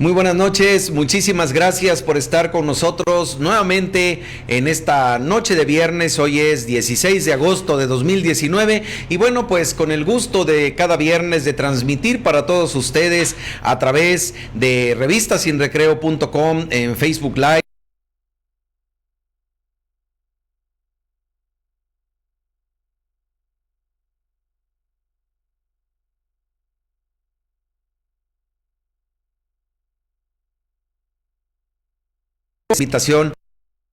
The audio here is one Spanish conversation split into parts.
Muy buenas noches, muchísimas gracias por estar con nosotros nuevamente en esta noche de viernes. Hoy es 16 de agosto de 2019 y bueno, pues con el gusto de cada viernes de transmitir para todos ustedes a través de revistasinrecreo.com en Facebook Live. Invitación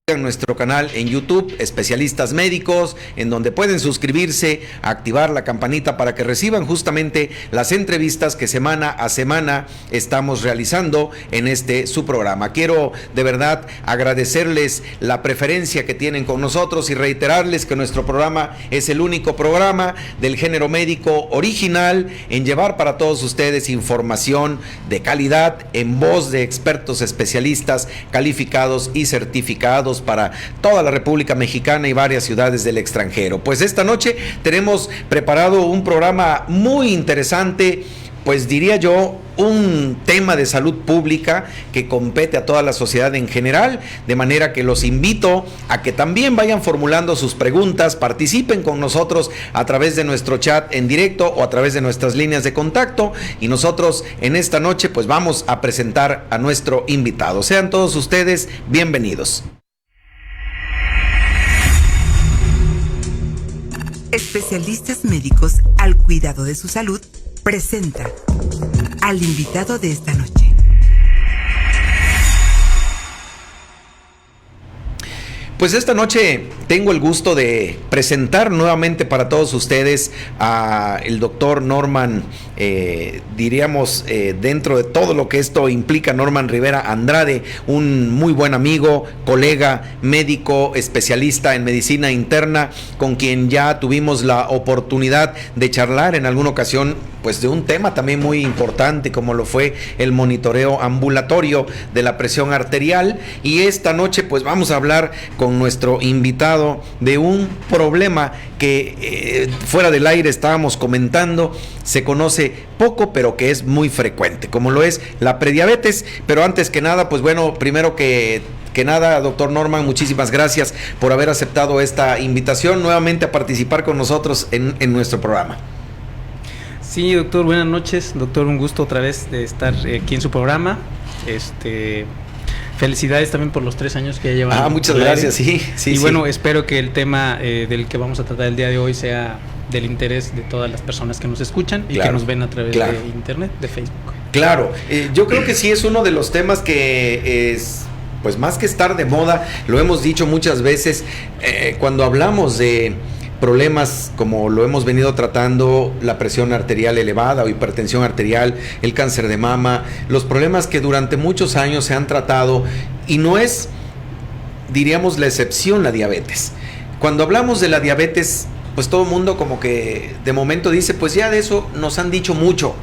en nuestro canal en YouTube, Especialistas Médicos, en donde pueden suscribirse, activar la campanita para que reciban justamente las entrevistas que semana a semana estamos realizando en su programa. Quiero de verdad agradecerles la preferencia que tienen con nosotros y reiterarles que nuestro programa es el único programa del género médico original en llevar para todos ustedes información de calidad en voz de expertos especialistas calificados y certificados para toda la República Mexicana y varias ciudades del extranjero. Pues esta noche tenemos preparado un programa muy interesante, pues diría yo, un tema de salud pública que compete a toda la sociedad en general, de manera que los invito a que también vayan formulando sus preguntas, participen con nosotros a través de nuestro chat en directo o a través de nuestras líneas de contacto, y nosotros en esta noche pues vamos a presentar a nuestro invitado. Sean todos ustedes bienvenidos. Especialistas Médicos al Cuidado de su Salud presenta al invitado de esta noche. Pues esta noche tengo el gusto de presentar nuevamente para todos ustedes a el doctor Norman, diríamos, dentro de todo lo que esto implica, Norman Rivera Andrade, un muy buen amigo, colega, médico, especialista en medicina interna, con quien ya tuvimos la oportunidad de charlar en alguna ocasión, pues de un tema también muy importante como lo fue el monitoreo ambulatorio de la presión arterial. Y esta noche pues vamos a hablar con nuestro invitado de un problema que fuera del aire estábamos comentando, se conoce poco pero que es muy frecuente, como lo es la prediabetes. Pero antes que nada, pues bueno, primero que nada, doctor Norman, muchísimas gracias por haber aceptado esta invitación nuevamente a participar con nosotros en nuestro programa. Sí, doctor, buenas noches. Doctor, un gusto otra vez de estar aquí en su programa. Felicidades también por los 3 años que ya llevan. Muchas gracias, sí. Y bueno, espero que el tema del que vamos a tratar el día de hoy sea del interés de todas las personas que nos escuchan y que nos ven a través de internet, de Facebook. Claro, yo creo que sí es uno de los temas que es, pues más que estar de moda, lo hemos dicho muchas veces, cuando hablamos de problemas como lo hemos venido tratando, la presión arterial elevada o hipertensión arterial, el cáncer de mama, los problemas que durante muchos años se han tratado, y no es, diríamos, la excepción la diabetes. Cuando hablamos de la diabetes, pues todo el mundo como que de momento dice, pues ya de eso nos han dicho mucho.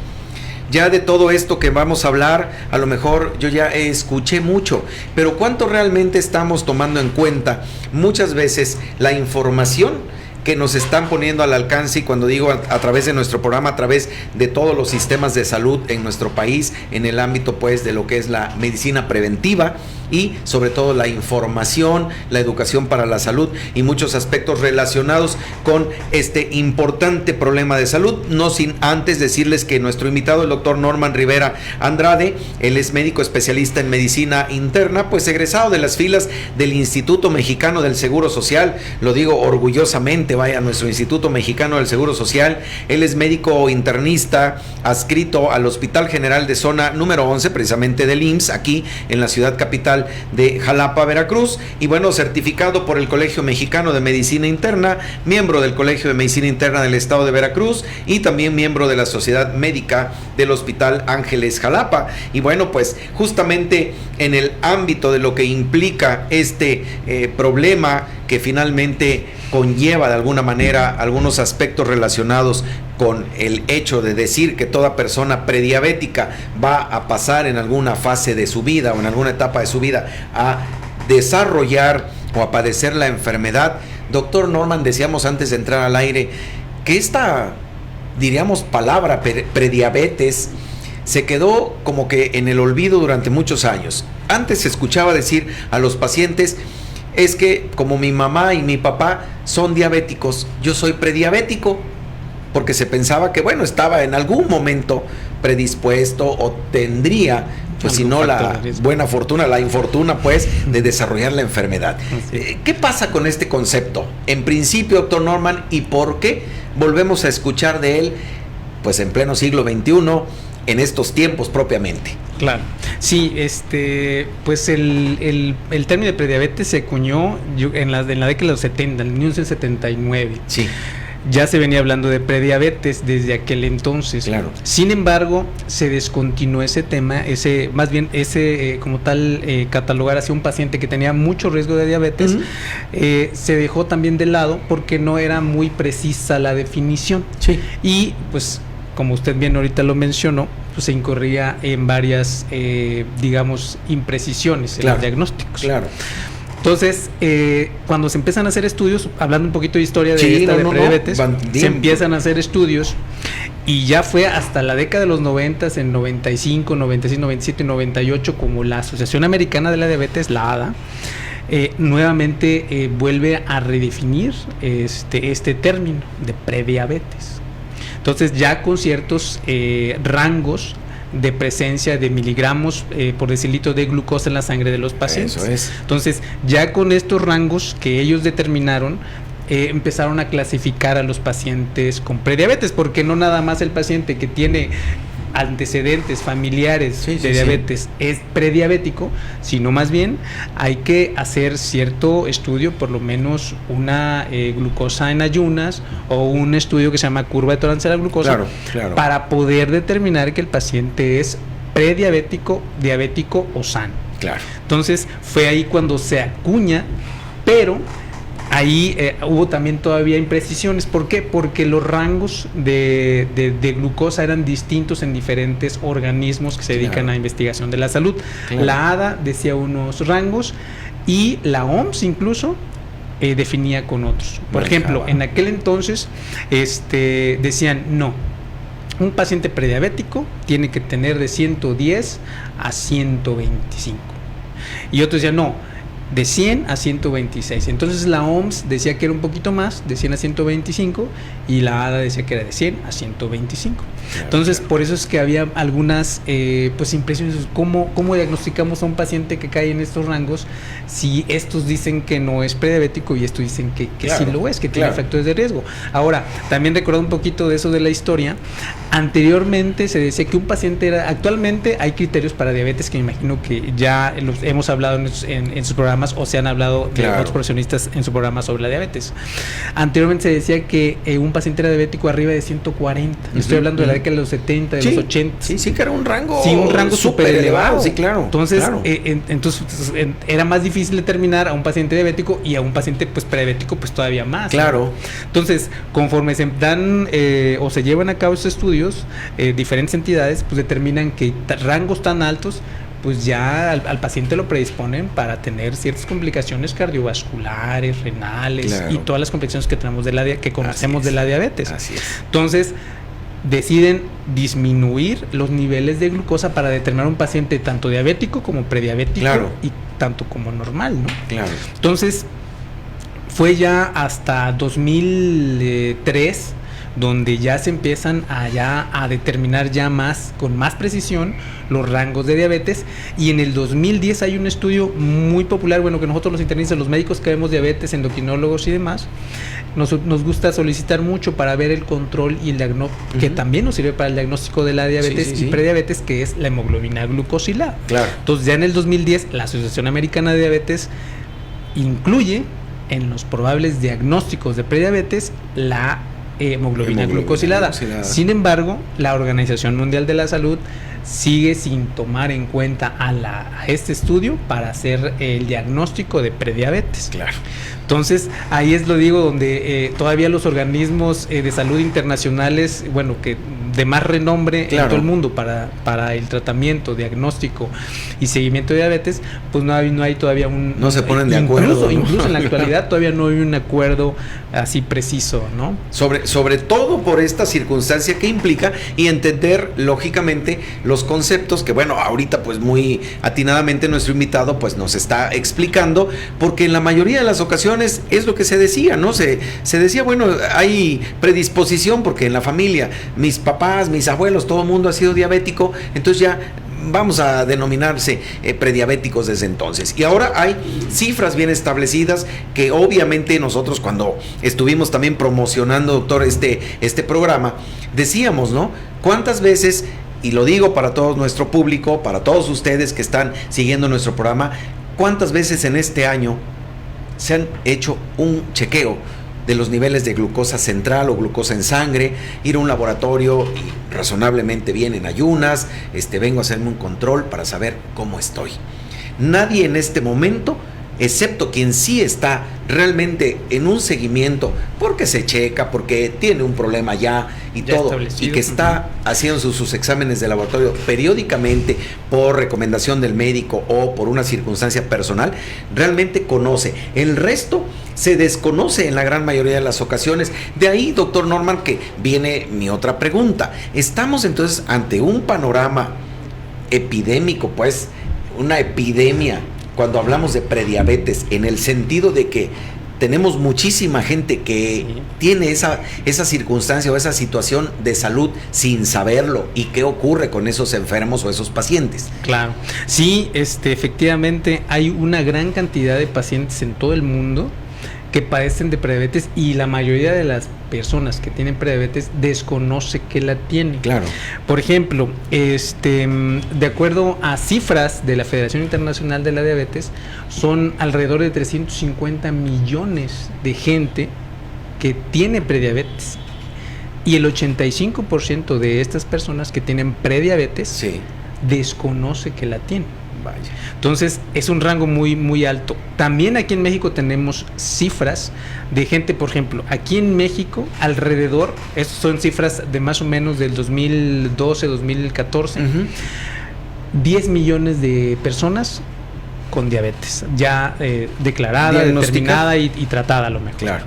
Ya de todo esto que vamos a hablar, a lo mejor yo ya escuché mucho, pero ¿cuánto realmente estamos tomando en cuenta muchas veces la información que nos están poniendo al alcance? Y cuando digo a través de nuestro programa, a través de todos los sistemas de salud en nuestro país, en el ámbito pues de lo que es la medicina preventiva y sobre todo la información, la educación para la salud y muchos aspectos relacionados con este importante problema de salud. No sin antes decirles que nuestro invitado, el doctor Norman Rivera Andrade, él es médico especialista en medicina interna, pues egresado de las filas del Instituto Mexicano del Seguro Social, lo digo orgullosamente, vaya, nuestro Instituto Mexicano del Seguro Social. Él es médico internista adscrito al Hospital General de Zona número 11, precisamente del IMSS, aquí en la ciudad capital de Jalapa, Veracruz, y bueno, certificado por el Colegio Mexicano de Medicina Interna, miembro del Colegio de Medicina Interna del Estado de Veracruz y también miembro de la Sociedad Médica del Hospital Ángeles Jalapa. Y bueno, pues justamente en el ámbito de lo que implica este problema que finalmente conlleva de alguna manera algunos aspectos relacionados con el hecho de decir que toda persona prediabética va a pasar en alguna fase de su vida o en alguna etapa de su vida a desarrollar o a padecer la enfermedad. Doctor Norman, decíamos antes de entrar al aire que esta, diríamos, palabra prediabetes se quedó como que en el olvido durante muchos años. Antes se escuchaba decir a los pacientes, es que como mi mamá y mi papá son diabéticos, yo soy prediabético, porque se pensaba que, bueno, estaba en algún momento predispuesto o tendría, pues si no la buena fortuna, la infortuna, pues, de desarrollar la enfermedad. ¿Qué pasa con este concepto? En principio, doctor Norman, ¿y por qué volvemos a escuchar de él, pues en pleno siglo XXI, en estos tiempos propiamente? Claro, sí, pues el término de prediabetes se acuñó en la década de los 70, en 1979. Sí. Ya se venía hablando de prediabetes desde aquel entonces. Claro. Sin embargo, se descontinuó ese tema, como tal, catalogar hacia un paciente que tenía mucho riesgo de diabetes, se dejó también de lado porque no era muy precisa la definición. Sí. Y pues, como usted bien ahorita lo mencionó, pues se incurría en varias, digamos, imprecisiones en los diagnósticos. Claro. Entonces, cuando se empiezan a hacer estudios, hablando un poquito de historia de prediabetes, se empiezan a hacer estudios y ya fue hasta la década de los 90, en 95, 96, 97 y 98, como la Asociación Americana de la Diabetes, la ADA, nuevamente vuelve a redefinir este término de prediabetes. Entonces, ya con ciertos rangos de presencia de miligramos por decilitro de glucosa en la sangre de los pacientes. Eso es. Entonces, ya con estos rangos que ellos determinaron, empezaron a clasificar a los pacientes con prediabetes, porque no nada más el paciente que tiene antecedentes familiares de diabetes es prediabético, sino más bien hay que hacer cierto estudio, por lo menos una glucosa en ayunas o un estudio que se llama curva de tolerancia a la glucosa, para poder determinar que el paciente es prediabético, diabético o sano. Claro. Entonces fue ahí cuando se acuña, pero ahí hubo también todavía imprecisiones. ¿Por qué? Porque los rangos de glucosa eran distintos en diferentes organismos que se dedican a investigación de la salud. La ADA decía unos rangos y la OMS incluso definía con otros. Por ejemplo, en aquel entonces decían, no, un paciente prediabético tiene que tener de 110 a 125. Y otros decían, no, de 100 a 126. Entonces la OMS decía que era un poquito más, de 100 a 125, y la ADA decía que era de 100 a 125. Entonces, por eso es que había algunas pues impresiones. ¿Cómo diagnosticamos a un paciente que cae en estos rangos si estos dicen que no es prediabético y estos dicen que sí lo es, que tiene factores de riesgo? Ahora, también recordar un poquito de eso de la historia. Anteriormente se decía que un paciente era... Actualmente hay criterios para diabetes que me imagino que ya los hemos hablado en sus programas, o se han hablado de otros profesionistas en su programa sobre la diabetes. Anteriormente se decía que un paciente era diabético arriba de 140. Estoy hablando de la década de los 70, de los 80. Sí, que era un rango. Sí, un rango súper elevado. Sí, claro. Entonces, entonces era más difícil determinar a un paciente diabético, y a un paciente pues prediabético pues todavía más. Claro. ¿no? Entonces, conforme se dan o se llevan a cabo estos estudios, diferentes entidades pues determinan que rangos tan altos pues ya al paciente lo predisponen para tener ciertas complicaciones cardiovasculares, renales y todas las complicaciones que tenemos que conocemos de la diabetes. Así es. Entonces, deciden disminuir los niveles de glucosa para determinar un paciente tanto diabético como prediabético y tanto como normal, ¿no? Claro. Entonces, fue ya hasta 2003 donde ya se empiezan a determinar ya con más precisión los rangos de diabetes, y en el 2010 hay un estudio muy popular, bueno, que nosotros los internistas, los médicos que vemos diabetes, endocrinólogos y demás, nos gusta solicitar mucho para ver el control y el diagnóstico, que también nos sirve para el diagnóstico de la diabetes y prediabetes, que es la hemoglobina glucosilada. Claro. Entonces ya en el 2010 la Asociación Americana de Diabetes incluye en los probables diagnósticos de prediabetes la hemoglobina glucosilada. Sin embargo, la Organización Mundial de la Salud sigue sin tomar en cuenta a este estudio para hacer el diagnóstico de prediabetes. Claro. Entonces, ahí es lo digo donde todavía los organismos de salud internacionales, bueno, que de más renombre Claro. en todo el mundo para el tratamiento, diagnóstico y seguimiento de diabetes, pues no hay todavía No se ponen de acuerdo, ¿no? Incluso en la actualidad todavía no hay un acuerdo así preciso, ¿no? Sobre todo por esta circunstancia que implica y entender lógicamente los conceptos que, bueno, ahorita pues muy atinadamente nuestro invitado pues nos está explicando, porque en la mayoría de las ocasiones es lo que se decía, ¿no? Se decía, bueno, hay predisposición porque en la familia, mis papás, mis abuelos, todo el mundo ha sido diabético, entonces ya vamos a denominarse prediabéticos desde entonces. Y ahora hay cifras bien establecidas que obviamente nosotros cuando estuvimos también promocionando, doctor, este programa, decíamos, ¿no? ¿Cuántas veces, y lo digo para todo nuestro público, para todos ustedes que están siguiendo nuestro programa, cuántas veces en este año se han hecho un chequeo de los niveles de glucosa central o glucosa en sangre, ir a un laboratorio y razonablemente bien en ayunas, vengo a hacerme un control para saber cómo estoy? Nadie en este momento, excepto quien sí está realmente en un seguimiento, porque se checa, porque tiene un problema ya todo, y que está haciendo sus exámenes de laboratorio periódicamente por recomendación del médico o por una circunstancia personal, realmente conoce. El resto se desconoce en la gran mayoría de las ocasiones. De ahí, doctor Norman, que viene mi otra pregunta. Estamos entonces ante un panorama epidémico, pues, una epidemia, cuando hablamos de prediabetes, en el sentido de que tenemos muchísima gente que tiene esa circunstancia o esa situación de salud sin saberlo. ¿Y qué ocurre con esos enfermos o esos pacientes? Claro, sí, efectivamente hay una gran cantidad de pacientes en todo el mundo que padecen de prediabetes, y la mayoría de las personas que tienen prediabetes desconoce que la tienen. Claro. Por ejemplo, de acuerdo a cifras de la Federación Internacional de la Diabetes, son alrededor de 350 millones de gente que tiene prediabetes, y el 85% de estas personas que tienen prediabetes Sí. desconoce que la tienen. Vaya. Entonces es un rango muy, muy alto. También aquí en México tenemos cifras de gente, por ejemplo, aquí en México alrededor, estas son cifras de más o menos del 2012, 2014, 10 millones de personas con diabetes, ya declarada, determinada y tratada a lo mejor. Claro.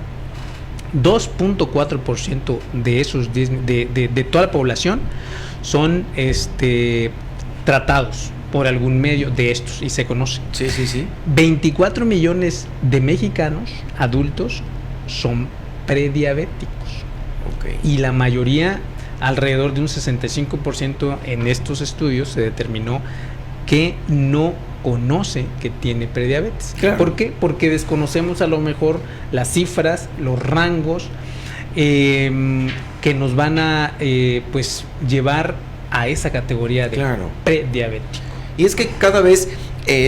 2.4% de esos 10, de toda la población son tratados por algún medio de estos, y se conoce. Sí, sí, sí. 24 millones de mexicanos adultos son prediabéticos. Okay. Y la mayoría, alrededor de un 65% en estos estudios, se determinó que no conoce que tiene prediabetes. Claro. ¿Por qué? Porque desconocemos a lo mejor las cifras, los rangos que nos van a pues llevar a esa categoría de prediabético. Y es que cada vez,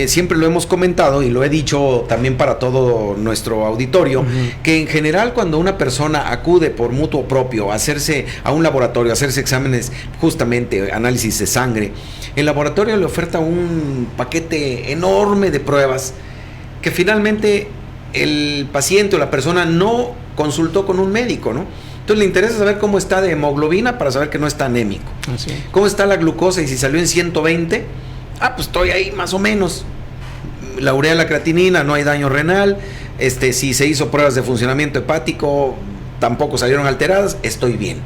siempre lo hemos comentado y lo he dicho también para todo nuestro auditorio, que en general cuando una persona acude por mutuo propio a hacerse a un laboratorio, a hacerse exámenes, justamente análisis de sangre, el laboratorio le oferta un paquete enorme de pruebas que finalmente el paciente o la persona no consultó con un médico, ¿no? Entonces le interesa saber cómo está de hemoglobina para saber que no está anémico. Así. ¿Cómo está la glucosa? Y si salió en 120, pues estoy ahí más o menos. La urea, la creatinina, no hay daño renal. Si se hizo pruebas de funcionamiento hepático, tampoco salieron alteradas, estoy bien.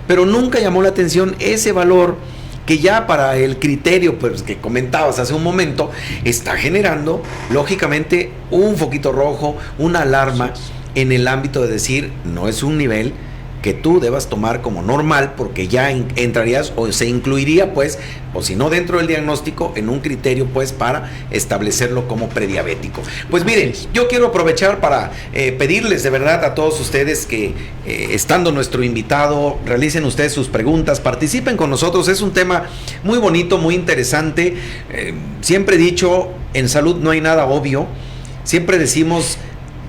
Pero nunca llamó la atención ese valor que ya para el criterio, pues, que comentabas hace un momento, está generando, lógicamente, un foquito rojo, una alarma en el ámbito de decir, no es un nivel que tú debas tomar como normal, porque ya entrarías o se incluiría, pues, o si no dentro del diagnóstico, en un criterio, pues, para establecerlo como prediabético. Pues miren, yo quiero aprovechar para pedirles de verdad a todos ustedes que, estando nuestro invitado, realicen ustedes sus preguntas, participen con nosotros. Es un tema muy bonito, muy interesante. Siempre he dicho, en salud no hay nada obvio. Siempre decimos,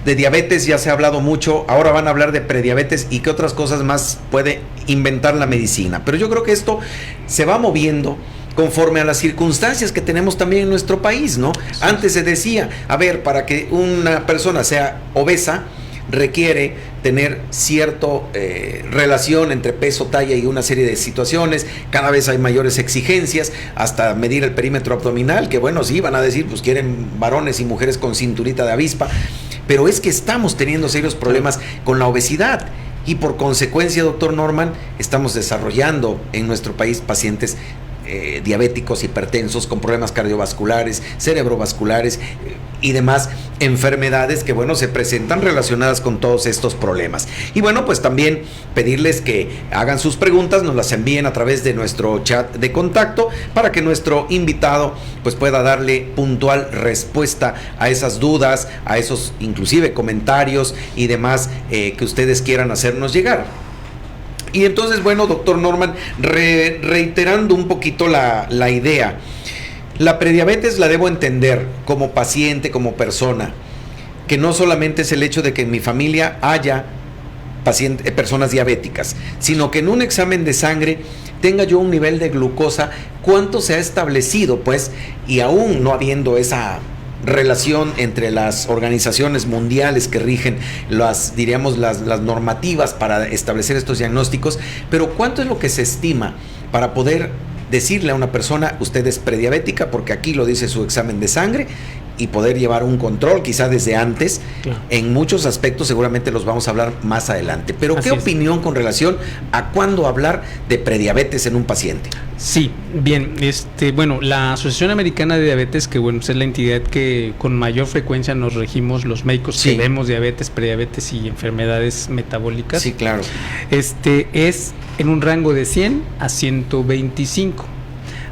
de diabetes ya se ha hablado mucho, ahora van a hablar de prediabetes y qué otras cosas más puede inventar la medicina. Pero yo creo que esto se va moviendo conforme a las circunstancias que tenemos también en nuestro país, ¿no? Sí. Antes se decía, a ver, para que una persona sea obesa, requiere tener cierto relación entre peso, talla y una serie de situaciones. Cada vez hay mayores exigencias, hasta medir el perímetro abdominal, que bueno, sí, van a decir, pues quieren varones y mujeres con cinturita de avispa, pero es que estamos teniendo serios problemas con la obesidad. Y por consecuencia, doctor Norman, estamos desarrollando en nuestro país pacientes diabéticos, hipertensos, con problemas cardiovasculares, cerebrovasculares y demás enfermedades que, bueno, se presentan relacionadas con todos estos problemas. Y bueno, pues también pedirles que hagan sus preguntas, nos las envíen a través de nuestro chat de contacto para que nuestro invitado pues pueda darle puntual respuesta a esas dudas, a esos inclusive comentarios y demás que ustedes quieran hacernos llegar. Y entonces, bueno, doctor Norman, reiterando un poquito la idea, la prediabetes la debo entender como paciente, como persona, que no solamente es el hecho de que en mi familia haya personas diabéticas, sino que en un examen de sangre tenga yo un nivel de glucosa, cuánto se ha establecido, pues, y aún no habiendo esa relación entre las organizaciones mundiales que rigen las normativas para establecer estos diagnósticos, pero ¿cuánto es lo que se estima para poder decirle a una persona, usted es prediabética, porque aquí lo dice su examen de sangre, y poder llevar un control quizá desde antes? Claro. En muchos aspectos seguramente los vamos a hablar más adelante, pero ¿qué opinión con relación a cuándo hablar de prediabetes en un paciente? Sí, bien, bueno, la Asociación Americana de Diabetes, que bueno, es la entidad que con mayor frecuencia nos regimos los médicos que vemos diabetes, prediabetes y enfermedades metabólicas. Sí, claro. Es en un rango de 100 a 125.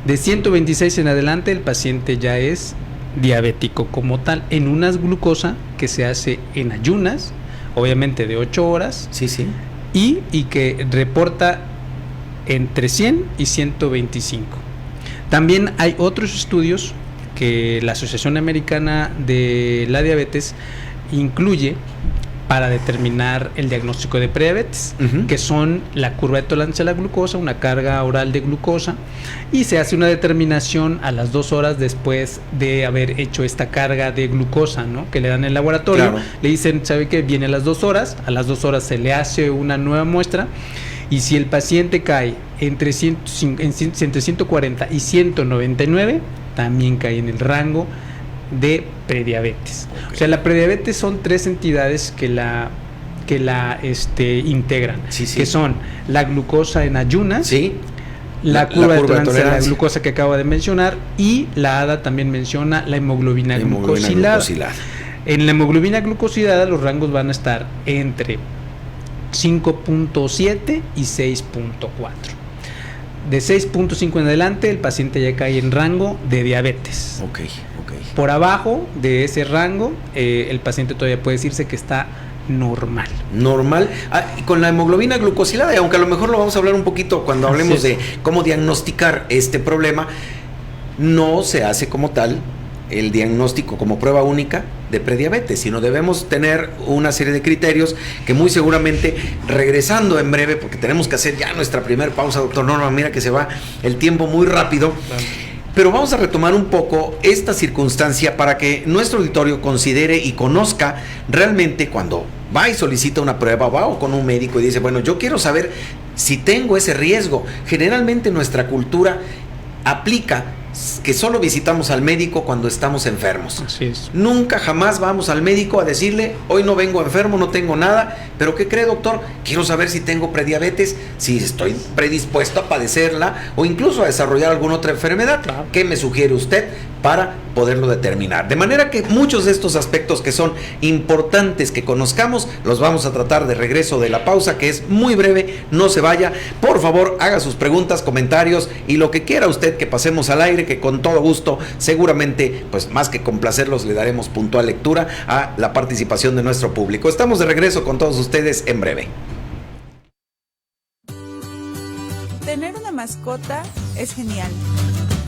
De 126 en adelante el paciente ya es diabético como tal, en unas glucosa que se hace en ayunas, obviamente de 8 horas. Sí, sí. Y que reporta entre 100 y 125. También hay otros estudios que la Asociación Americana de la Diabetes incluye para determinar el diagnóstico de prediabetes, que son la curva de tolerancia a la glucosa, una carga oral de glucosa, y se hace una determinación a las 2 horas después de haber hecho esta carga de glucosa, ¿no?, que le dan en el laboratorio. Claro. Le dicen, ¿sabe qué? Viene a las 2 horas, a las 2 horas se le hace una nueva muestra, y si el paciente cae entre 140 y 199, también cae en el rango de prediabetes. Okay. O sea, la prediabetes son 3 entidades que la integran, que son la glucosa en ayunas, la curva de tolerancia a la glucosa que acabo de mencionar, y la ADA también menciona la hemoglobina glucosilada. En la hemoglobina glucosilada los rangos van a estar entre 5.7 y 6.4. De 6.5 en adelante el paciente ya cae en rango de diabetes. Okay. Por abajo de ese rango el paciente todavía puede decirse que está normal. Con la hemoglobina glucosilada, y aunque a lo mejor lo vamos a hablar un poquito cuando hablemos de cómo diagnosticar este problema, no se hace como tal el diagnóstico como prueba única de prediabetes, sino debemos tener una serie de criterios que muy seguramente, regresando en breve, porque tenemos que hacer ya nuestra primera pausa, doctor Norman, mira que se va el tiempo muy rápido. Claro. Pero vamos a retomar un poco esta circunstancia para que nuestro auditorio considere y conozca realmente cuando va y solicita una prueba, va o con un médico y dice, bueno, yo quiero saber si tengo ese riesgo. Generalmente nuestra cultura aplica que solo visitamos al médico cuando estamos enfermos. Así es. Nunca jamás vamos al médico a decirle, hoy no vengo enfermo, no tengo nada, pero ¿qué cree, doctor? Quiero saber si tengo prediabetes, si estoy predispuesto a padecerla o incluso a desarrollar alguna otra enfermedad. Claro. ¿Qué me sugiere usted para poderlo determinar? De manera que muchos de estos aspectos que son importantes que conozcamos, los vamos a tratar de regreso de la pausa, que es muy breve. No se vaya, por favor, haga sus preguntas, comentarios y lo que quiera usted que pasemos al aire, que con todo gusto, seguramente, pues más que complacerlos, le daremos puntual lectura a la participación de nuestro público. Estamos de regreso con todos ustedes en breve. Tener una mascota es genial.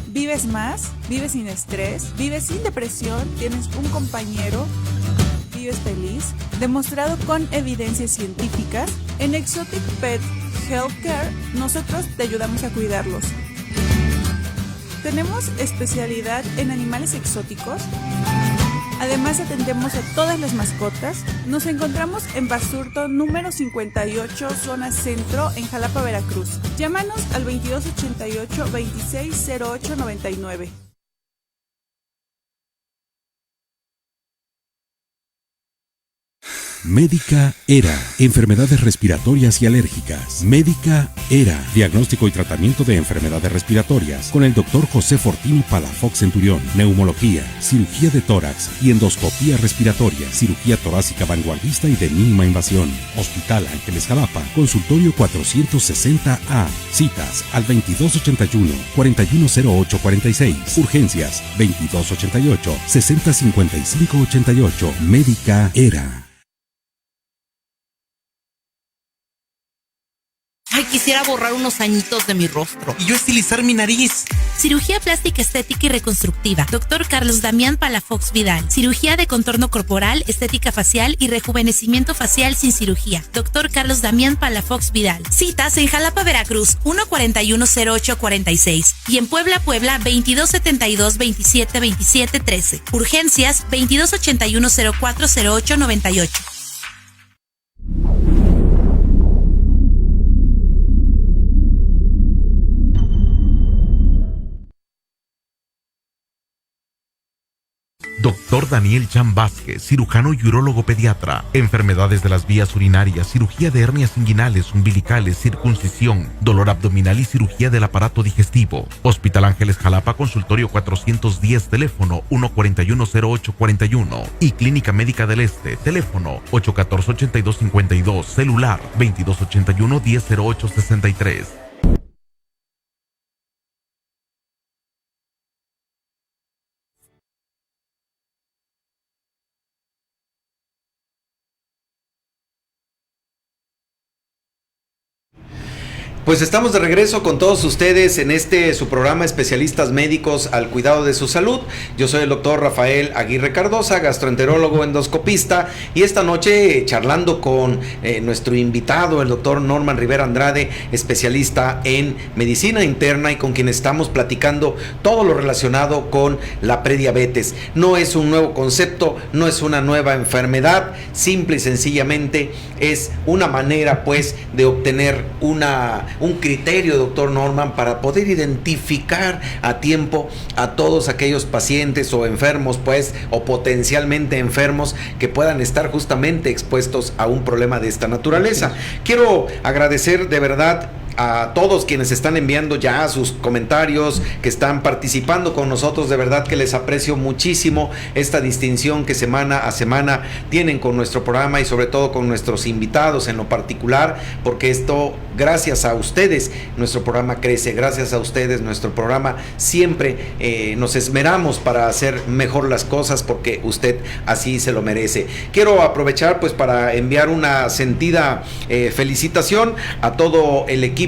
Vives más, vives sin estrés, vives sin depresión, tienes un compañero, vives feliz. Demostrado con evidencias científicas, en Exotic Pet Healthcare nosotros te ayudamos a cuidarlos. Tenemos especialidad en animales exóticos. Además atendemos a todas las mascotas. Nos encontramos en Basurto número 58, zona centro, en Jalapa, Veracruz. Llámanos al 2288-260899. Médica ERA, enfermedades respiratorias y alérgicas. Médica ERA, diagnóstico y tratamiento de enfermedades respiratorias con el Dr. José Fortini Palafox Centurión. Neumología, cirugía de tórax y endoscopía respiratoria, cirugía torácica vanguardista y de mínima invasión. Hospital Ángeles Jalapa, consultorio 460A. Citas al 2281-410846. Urgencias 2288-605588. Médica ERA. Ay, quisiera borrar unos añitos de mi rostro. Y yo estilizar mi nariz. Cirugía plástica estética y reconstructiva. Dr. Carlos Damián Palafox Vidal. Cirugía de contorno corporal, estética facial y rejuvenecimiento facial sin cirugía. Dr. Carlos Damián Palafox Vidal. Citas en Jalapa, Veracruz, 1410846. Y en Puebla, 2272-2727-13. Urgencias, 2281-040898. Doctor Daniel Chan Vázquez, cirujano y urólogo pediatra. Enfermedades de las vías urinarias, cirugía de hernias inguinales, umbilicales, circuncisión, dolor abdominal y cirugía del aparato digestivo. Hospital Ángeles Jalapa, consultorio 410, teléfono 1410841. Y Clínica Médica del Este, teléfono 814-8252, celular 2281-100863. Pues estamos de regreso con todos ustedes en su programa Especialistas Médicos al Cuidado de su Salud. Yo soy el doctor Rafael Aguirre Cardosa, gastroenterólogo endoscopista, y esta noche charlando con nuestro invitado, el doctor Norman Rivera Andrade, especialista en medicina interna, y con quien estamos platicando todo lo relacionado con la prediabetes. No es un nuevo concepto, no es una nueva enfermedad, simple y sencillamente es una manera pues de obtener un criterio, doctor Norman, para poder identificar a tiempo a todos aquellos pacientes o enfermos, pues, o potencialmente enfermos que puedan estar justamente expuestos a un problema de esta naturaleza. Quiero agradecer de verdad a todos quienes están enviando ya sus comentarios, que están participando con nosotros. De verdad que les aprecio muchísimo esta distinción que semana a semana tienen con nuestro programa, y sobre todo con nuestros invitados en lo particular, porque esto, gracias a ustedes, nuestro programa crece. Gracias a ustedes, nuestro programa siempre nos esmeramos para hacer mejor las cosas, porque usted así se lo merece. Quiero aprovechar pues para enviar una sentida felicitación a todo el equipo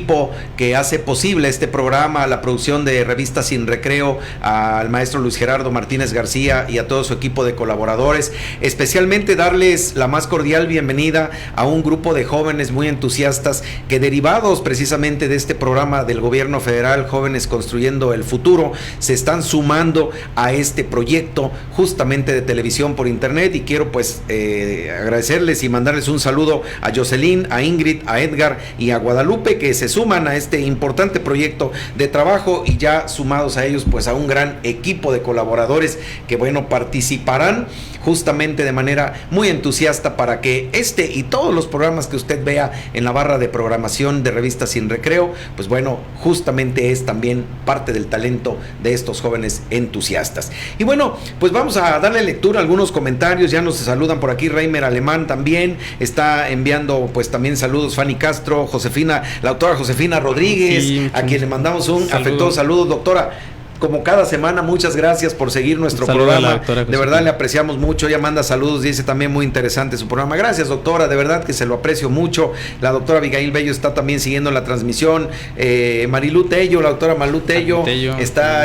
que hace posible este programa, a la producción de Revista Sin Recreo, al maestro Luis Gerardo Martínez García y a todo su equipo de colaboradores. Especialmente darles la más cordial bienvenida a un grupo de jóvenes muy entusiastas que, derivados precisamente de este programa del gobierno federal, Jóvenes Construyendo el Futuro, se están sumando a este proyecto justamente de televisión por internet. Y quiero pues agradecerles y mandarles un saludo a Jocelyn, a Ingrid, a Edgar y a Guadalupe, que se suman a este importante proyecto de trabajo, y ya sumados a ellos pues a un gran equipo de colaboradores que, bueno, participarán justamente de manera muy entusiasta para que este y todos los programas que usted vea en la barra de programación de Revista Sin Recreo, pues bueno, justamente es también parte del talento de estos jóvenes entusiastas. Y bueno, pues vamos a darle lectura a algunos comentarios. Ya nos saludan por aquí. Reimer Alemán también está enviando pues también saludos. Fanny Castro, Josefina, la doctora Josefina Rodríguez, sí, a quien le mandamos un afectuoso saludo. Doctora, como cada semana, muchas gracias por seguir nuestro programa. De verdad le apreciamos mucho. Ella manda saludos, dice también muy interesante su programa. Gracias, doctora, de verdad que se lo aprecio mucho. La doctora Abigail Bello está también siguiendo la transmisión. Marilu Tello, la doctora Marilu Tello está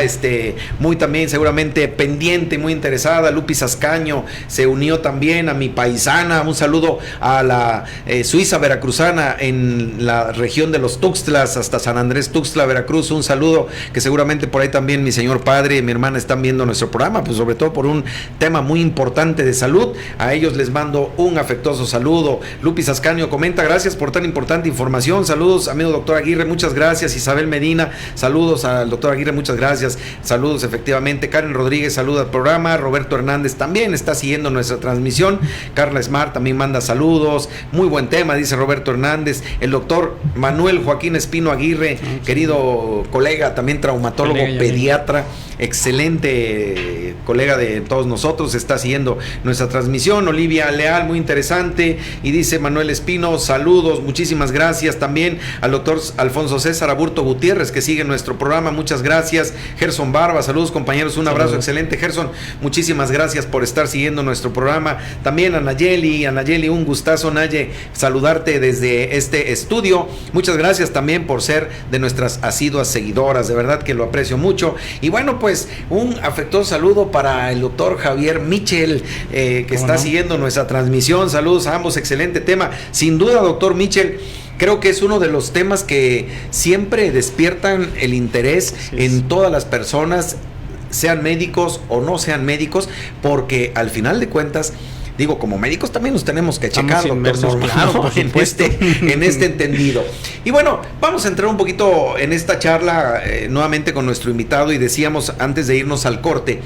muy también seguramente pendiente, muy interesada. Lupis Ascaño se unió también, a mi paisana. Un saludo a la Suiza veracruzana en la región de los Tuxtlas, hasta San Andrés Tuxtla, Veracruz. Un saludo que seguramente por ahí también también mi señor padre y mi hermana están viendo nuestro programa, pues sobre todo por un tema muy importante de salud. A ellos les mando un afectuoso saludo. Lupis Ascanio comenta, gracias por tan importante información. Saludos, amigo doctor Aguirre, muchas gracias. Isabel Medina, saludos al doctor Aguirre, muchas gracias. Saludos, efectivamente. Karen Rodríguez, saluda al programa. Roberto Hernández también está siguiendo nuestra transmisión. Carla Smart también manda saludos. Muy buen tema, dice Roberto Hernández. El doctor Manuel Joaquín Espino Aguirre, querido colega, también traumatólogo, pediatra, excelente colega de todos nosotros, está siguiendo nuestra transmisión. Olivia Leal, muy interesante, y dice Manuel Espino, saludos, muchísimas gracias. También al doctor Alfonso César Aburto Gutiérrez, que sigue nuestro programa, muchas gracias. Gerson Barba, saludos compañeros, un abrazo, excelente Gerson, muchísimas gracias por estar siguiendo nuestro programa. También a Nayeli, un gustazo, Naye, saludarte desde este estudio, muchas gracias también por ser de nuestras asiduas seguidoras, de verdad que lo aprecio mucho. Y bueno, pues un afectuoso saludo para el doctor Javier Michel, que está siguiendo nuestra transmisión. Saludos a ambos, excelente tema, sin duda, doctor Michel. Creo que es uno de los temas que siempre despiertan el interés en todas las personas, sean médicos o no sean médicos, porque al final de cuentas, digo, como médicos también nos tenemos que checar, doctor Norman, claro, ¿no? en este entendido. Y bueno, vamos a entrar un poquito en esta charla nuevamente con nuestro invitado, y decíamos antes de irnos al corte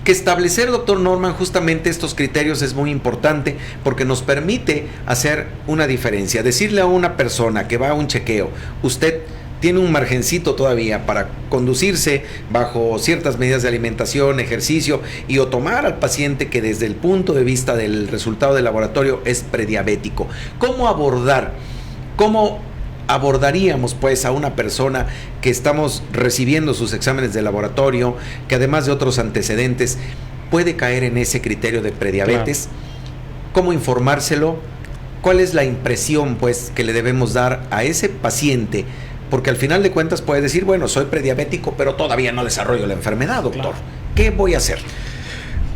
que establecer, doctor Norman, justamente estos criterios es muy importante, porque nos permite hacer una diferencia. Decirle a una persona que va a un chequeo, usted tiene un margencito todavía para conducirse bajo ciertas medidas de alimentación, ejercicio, y o tomar al paciente que desde el punto de vista del resultado del laboratorio es prediabético. ¿Cómo abordaríamos pues a una persona que estamos recibiendo sus exámenes de laboratorio, que además de otros antecedentes puede caer en ese criterio de prediabetes? Claro. ¿Cómo informárselo? ¿Cuál es la impresión pues que le debemos dar a ese paciente? Porque al final de cuentas puede decir, bueno, soy prediabético, pero todavía no desarrollo la enfermedad, doctor. Claro. ¿Qué voy a hacer?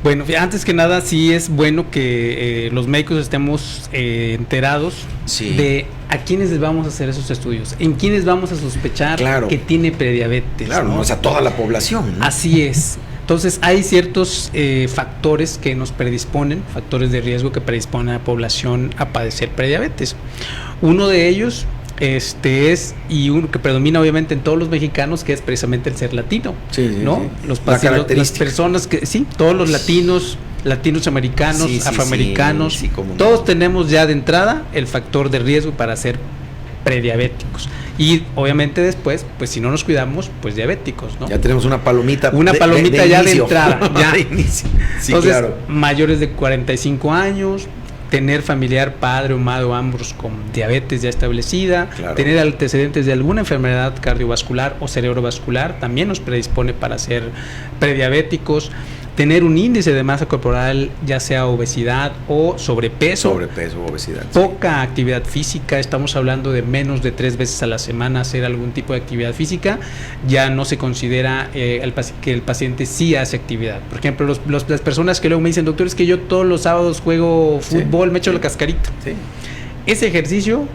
Bueno, antes que nada, sí es bueno que los médicos estemos enterados de a quiénes les vamos a hacer esos estudios, en quiénes vamos a sospechar que tiene prediabetes. Claro, no es a toda la población, ¿no? Así es. Entonces, hay ciertos factores que nos predisponen, factores de riesgo que predisponen a la población a padecer prediabetes. Uno de ellos y uno que predomina obviamente en todos los mexicanos, que es precisamente el ser latino, ¿no? Los pacientes, las personas que, todos los latinoamericanos, afroamericanos, todos tenemos ya de entrada el factor de riesgo para ser prediabéticos. Y obviamente después, pues si no nos cuidamos, pues diabéticos, ¿no? Ya tenemos una palomita. De ya inicio. De entrada. Ya. De inicio. Sí, entonces, claro. Mayores de 45 años, tener familiar, padre o madre o ambos con diabetes ya establecida, tener antecedentes de alguna enfermedad cardiovascular o cerebrovascular también nos predispone para ser prediabéticos. Tener un índice de masa corporal, ya sea obesidad o sobrepeso. Obesidad. Poca actividad física, estamos hablando de menos de 3 veces a la semana hacer algún tipo de actividad física, ya no se considera que el paciente sí hace actividad. Por ejemplo, las personas que luego me dicen, doctor, es que yo todos los sábados juego fútbol, me echo la cascarita. Sí. Ese ejercicio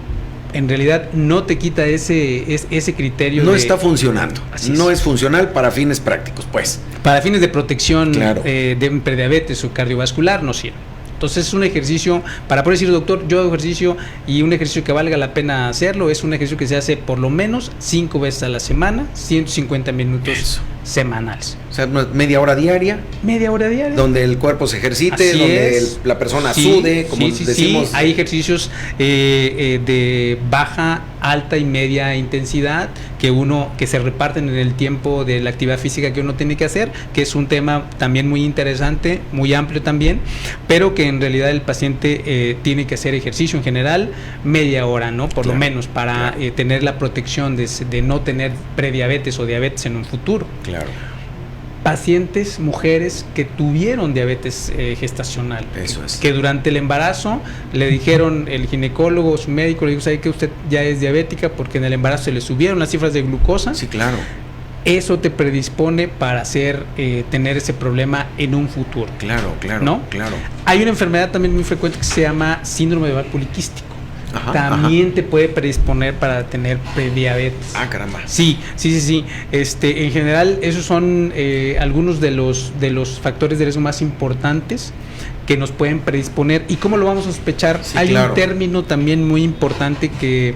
en realidad no te quita ese criterio. No está funcionando. No es funcional para fines prácticos, pues. Para fines de protección de prediabetes o cardiovascular no sirve. Entonces es un ejercicio, para poder decir, doctor, yo hago ejercicio, y un ejercicio que valga la pena hacerlo, es un ejercicio que se hace por lo menos 5 veces a la semana, 150 minutos semanales. O sea, media hora diaria. Donde el cuerpo se ejercite, donde la persona sude, como decimos. Hay ejercicios de baja, alta y media intensidad que se reparten en el tiempo de la actividad física que uno tiene que hacer, que es un tema también muy interesante, muy amplio también, pero que en realidad el paciente tiene que hacer ejercicio en general media hora, ¿no? Por lo menos para tener la protección de no tener prediabetes o diabetes en un futuro. Claro. Pacientes, mujeres que tuvieron diabetes gestacional, que durante el embarazo le dijeron el ginecólogo, su médico, le dijo, ¿sabe que usted ya es diabética? Porque en el embarazo se le subieron las cifras de glucosa. Sí, claro. Eso te predispone para tener ese problema en un futuro. Claro, ¿no? claro. Hay una enfermedad también muy frecuente que se llama síndrome de ovar poliquístico, también te puede predisponer para tener prediabetes. Ah, caramba. Sí. En general, esos son algunos de los factores de riesgo más importantes que nos pueden predisponer. ¿Y cómo lo vamos a sospechar? Sí, Hay claro. un término también muy importante que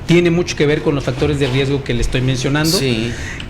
tiene mucho que ver con los factores de riesgo que le estoy mencionando,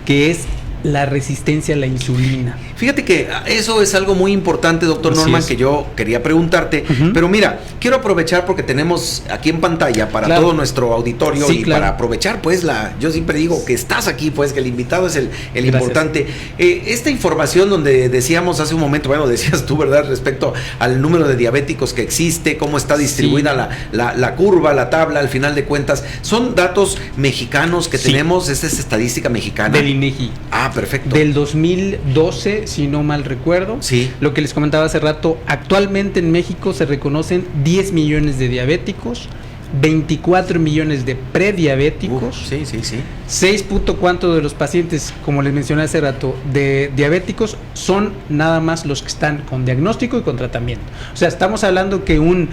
que es la resistencia a la insulina. Fíjate que eso es algo muy importante, doctor Así Norman, es. que yo quería preguntarte, pero mira, quiero aprovechar porque tenemos aquí en pantalla para todo nuestro auditorio para aprovechar, pues, yo siempre digo que estás aquí, pues, que el invitado es el importante. Esta información donde decíamos hace un momento, bueno, decías tú, ¿verdad?, respecto al número de diabéticos que existe, cómo está distribuida la curva, la tabla, al final de cuentas, son datos mexicanos que tenemos, esta es estadística mexicana. Del INEGI. Ah, perfecto. Del 2012, si no mal recuerdo. Sí. Lo que les comentaba hace rato, actualmente en México se reconocen 10 millones de diabéticos, 24 millones de prediabéticos. 6.4 de los pacientes, como les mencioné hace rato, de diabéticos son nada más los que están con diagnóstico y con tratamiento. O sea, estamos hablando que un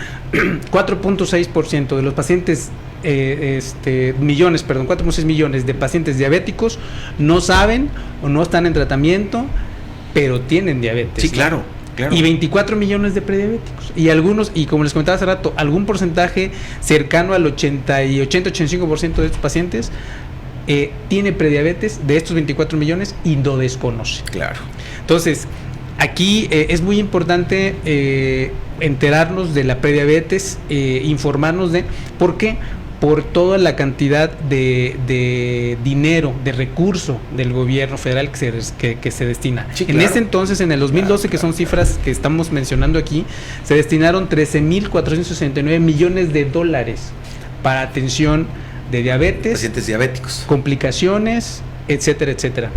4.6% de los pacientes 4.6 millones de pacientes diabéticos no saben o no están en tratamiento, pero tienen diabetes. Sí, claro. Y 24 millones de prediabéticos. Y algunos, y como les comentaba hace rato, algún porcentaje cercano al 80-85% de estos pacientes tiene prediabetes de estos 24 millones y lo desconoce. Claro. Entonces, aquí es muy importante enterarnos de la prediabetes, informarnos de por qué. Por toda la cantidad de dinero, de recurso del gobierno federal que se destina. Sí, en ese entonces, en el 2012, que son cifras que estamos mencionando aquí, se destinaron 13.469 millones de dólares para atención de diabetes, pacientes diabéticos, complicaciones, etcétera, etcétera.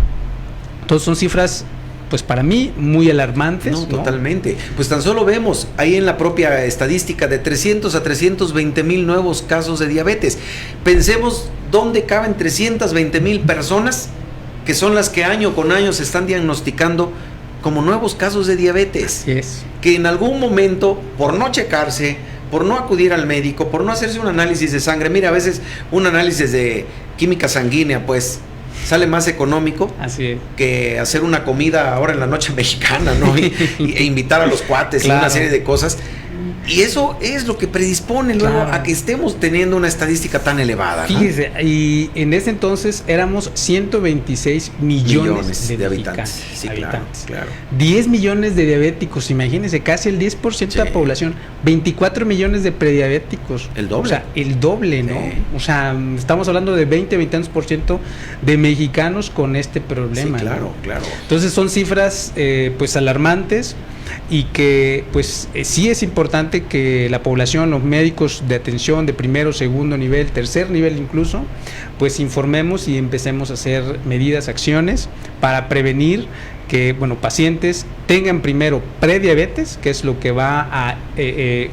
Entonces son cifras, pues para mí, muy alarmantes. No, totalmente. Pues tan solo vemos ahí en la propia estadística de 300 a 320,000 nuevos casos de diabetes. Pensemos dónde caben 320,000 personas que son las que año con año se están diagnosticando como nuevos casos de diabetes. Así es. Que en algún momento, por no checarse, por no acudir al médico, por no hacerse un análisis de sangre, mira, a veces un análisis de química sanguínea, pues, sale más económico que hacer una comida ahora en la noche mexicana, ¿no? E invitar a los cuates y una serie de cosas. Y eso es lo que predispone luego a que estemos teniendo una estadística tan elevada, ¿no? Fíjese, y en ese entonces éramos 126 millones de habitantes. Sí, claro. 10 millones de diabéticos, imagínense, casi el 10% de la población. 24 millones de prediabéticos. El doble. O sea, el doble, ¿no? O sea, estamos hablando de 20% de mexicanos con este problema. Sí, claro. Entonces son cifras pues alarmantes, y que pues sí es importante que la población, los médicos de atención de primero, segundo nivel, tercer nivel incluso, pues informemos y empecemos a hacer medidas, acciones para prevenir que, bueno, pacientes tengan primero prediabetes, que es lo que va a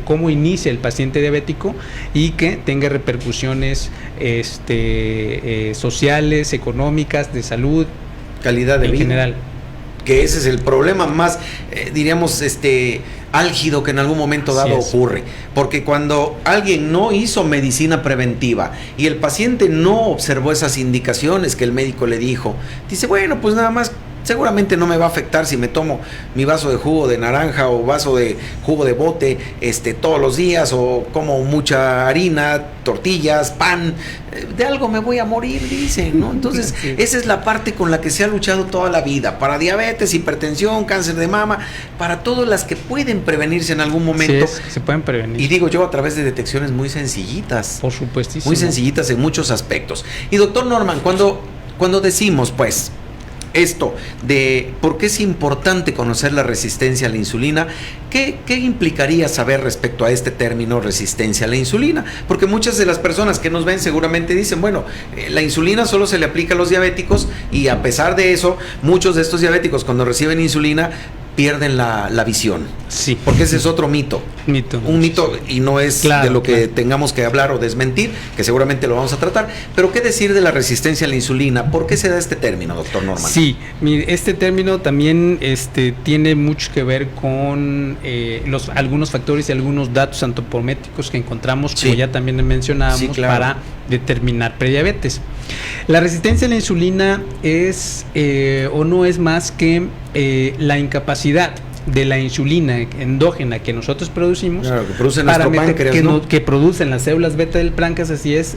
cómo inicia el paciente diabético, y que tenga repercusiones sociales, económicas, de salud, calidad de vida en general. Que ese es el problema más, diríamos, álgido que en algún momento dado ocurre. Porque cuando alguien no hizo medicina preventiva y el paciente no observó esas indicaciones que el médico le dijo, dice, bueno, pues nada más, seguramente no me va a afectar si me tomo mi vaso de jugo de naranja o vaso de jugo de bote todos los días, o como mucha harina, tortillas, pan, de algo me voy a morir, dicen, ¿no? Entonces, esa es la parte con la que se ha luchado toda la vida, para diabetes, hipertensión, cáncer de mama, para todas las que pueden prevenirse en algún momento. Sí, se pueden prevenir. Y digo yo, a través de detecciones muy sencillitas. Por supuestísimo. Muy sencillitas en muchos aspectos. Y doctor Norman, cuando decimos, pues, esto de por qué es importante conocer la resistencia a la insulina, ¿qué implicaría saber respecto a este término resistencia a la insulina? Porque muchas de las personas que nos ven seguramente dicen, bueno, la insulina solo se le aplica a los diabéticos, y a pesar de eso, muchos de estos diabéticos cuando reciben insulina pierden la visión. Sí. Porque ese es otro mito. Un mito, y no es de lo que tengamos que hablar o desmentir, que seguramente lo vamos a tratar. Pero ¿qué decir de la resistencia a la insulina? ¿Por qué se da este término, doctor Norman? Sí, este término también tiene mucho que ver con algunos factores y algunos datos antropométricos que encontramos, como ya también mencionábamos, para determinar prediabetes. La resistencia a la insulina es o no es más que la incapacidad de la insulina endógena que nosotros producimos, que produce nuestro páncreas, que producen las células beta del páncreas, así es,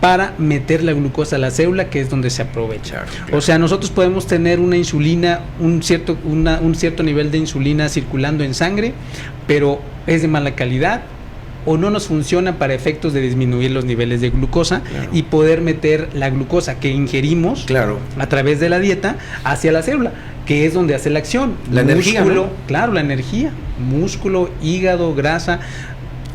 para meter la glucosa a la célula, que es donde se aprovecha. O sea, nosotros podemos tener una insulina, un cierto nivel de insulina circulando en sangre, pero es de mala calidad, o no nos funciona para efectos de disminuir los niveles de glucosa y poder meter la glucosa que ingerimos a través de la dieta hacia la célula, que es donde hace la acción. La energía, ¿no? Claro, la energía, músculo, hígado, grasa,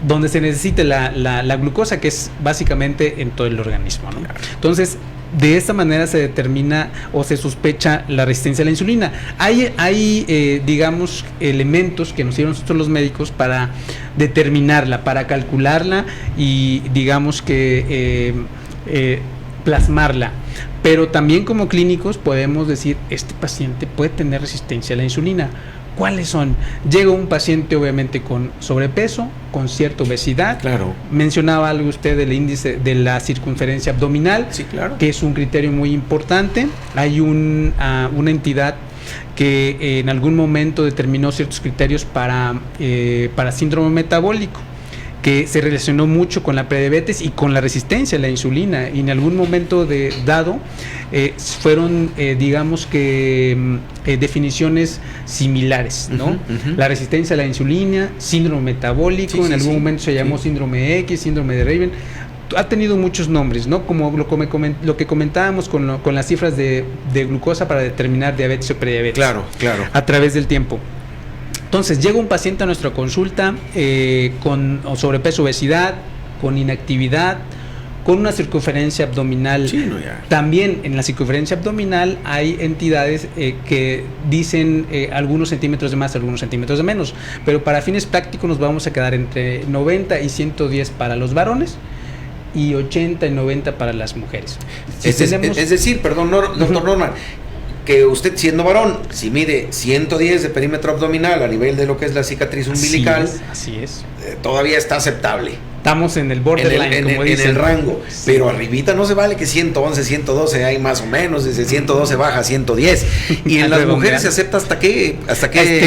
donde se necesite la glucosa, que es básicamente en todo el organismo, ¿no? Entonces, de esta manera se determina o se sospecha la resistencia a la insulina. Hay digamos, elementos que nos dieron nosotros los médicos para determinarla, para calcularla y, digamos que, plasmarla. Pero también como clínicos podemos decir, este paciente puede tener resistencia a la insulina. ¿Cuáles son? Llega un paciente obviamente con sobrepeso, con cierta obesidad. Mencionaba algo usted del índice de la circunferencia abdominal, que es un criterio muy importante. Hay una entidad que en algún momento determinó ciertos criterios para síndrome metabólico, que se relacionó mucho con la prediabetes y con la resistencia a la insulina, y en algún momento dado fueron, digamos que, definiciones similares, ¿no? La resistencia a la insulina, síndrome metabólico, en algún momento se llamó síndrome X, síndrome de Raven, ha tenido muchos nombres, ¿no? Como lo que comentábamos con las cifras de glucosa para determinar diabetes o prediabetes. A través del tiempo. Entonces, llega un paciente a nuestra consulta con sobrepeso, obesidad, con inactividad, con una circunferencia abdominal. También en la circunferencia abdominal hay entidades que dicen algunos centímetros de más, algunos centímetros de menos, pero para fines prácticos nos vamos a quedar entre 90 y 110 para los varones y 80 y 90 para las mujeres. Es decir, perdón, doctor Norman, que usted, siendo varón, si mide 110 de perímetro abdominal a nivel de lo que es la cicatriz umbilical, así es. Todavía está aceptable. Estamos en el borderline, en el rango, pero arribita no se vale que 111, 112 hay más o menos, desde 112 baja a 110. Y en las mujeres se acepta hasta qué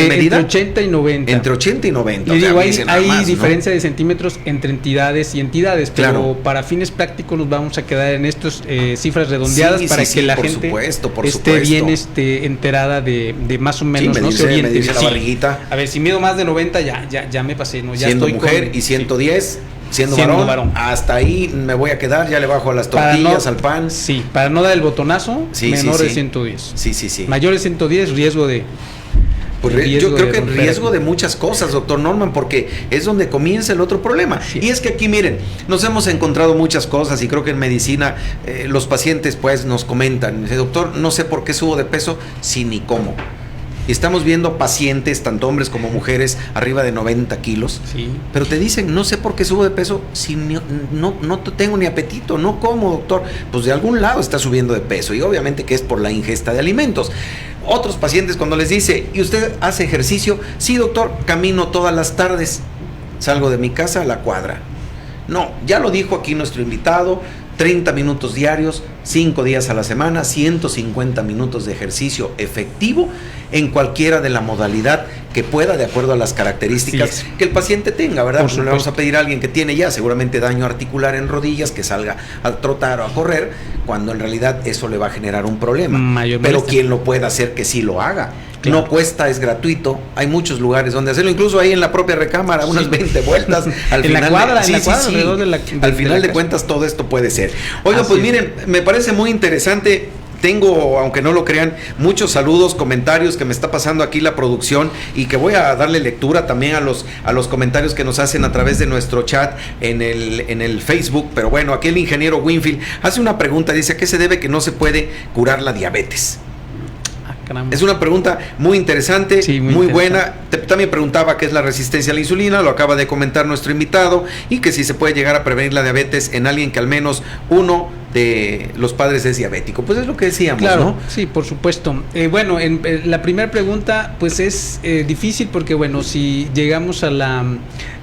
medida? Entre 80 y 90. Entre 80 y 90. Y digo, hay más, diferencia, ¿no?, de centímetros entre entidades y entidades, pero para fines prácticos nos vamos a quedar en estas cifras redondeadas para que la gente esté bien enterada de más o menos, ¿no? Se oriente. Me dice la barriguita. A ver, si mido más de 90 ya me pasé, ¿no? Ya siendo estoy mujer y 110. Siendo varón, hasta ahí me voy a quedar, ya le bajo a las tortillas, al pan. Sí, para no dar el botonazo, menor de 110. Sí. Mayor de 110, riesgo de... yo creo que riesgo de muchas cosas, doctor Norman, porque es donde comienza el otro problema. Y es que aquí, miren, nos hemos encontrado muchas cosas y creo que en medicina los pacientes pues nos comentan, dice, doctor, no sé por qué subo de peso, si ni cómo. Y estamos viendo pacientes, tanto hombres como mujeres, arriba de 90 kilos. Pero te dicen, no sé por qué subo de peso si no tengo ni apetito, no como, doctor. Pues de algún lado está subiendo de peso y obviamente que es por la ingesta de alimentos. Otros pacientes cuando les dice, ¿y usted hace ejercicio? Sí, doctor, camino todas las tardes. Salgo de mi casa a la cuadra. No, ya lo dijo aquí nuestro invitado, 30 minutos diarios, 5 días a la semana, 150 minutos de ejercicio efectivo en cualquiera de la modalidad que pueda, de acuerdo a las características que el paciente tenga, ¿verdad? Pues no le vamos a pedir a alguien que tiene ya seguramente daño articular en rodillas que salga a trotar o a correr, cuando en realidad eso le va a generar un problema. Pero quien lo pueda hacer, que sí lo haga. No cuesta, es gratuito. Hay muchos lugares donde hacerlo, incluso ahí en la propia recámara, unas 20 vueltas. Al final, la cuadra, alrededor de la al final de cuentas, todo esto puede ser. Oiga, pues miren, me parece muy interesante. Tengo, aunque no lo crean, muchos saludos, comentarios que me está pasando aquí la producción y que voy a darle lectura también a los comentarios que nos hacen a través de nuestro chat en el Facebook. Pero bueno, aquí el ingeniero Winfield hace una pregunta, dice, ¿a qué se debe que no se puede curar la diabetes? caramba. Es una pregunta muy interesante, Sí, muy interesante. buena. También preguntaba qué es la resistencia a la insulina, lo acaba de comentar nuestro invitado, y que si se puede llegar a prevenir la diabetes en alguien que al menos uno de los padres es diabético. Pues es lo que decíamos, Claro, ¿no? sí, por supuesto. Bueno, la primera pregunta pues es difícil porque bueno, si llegamos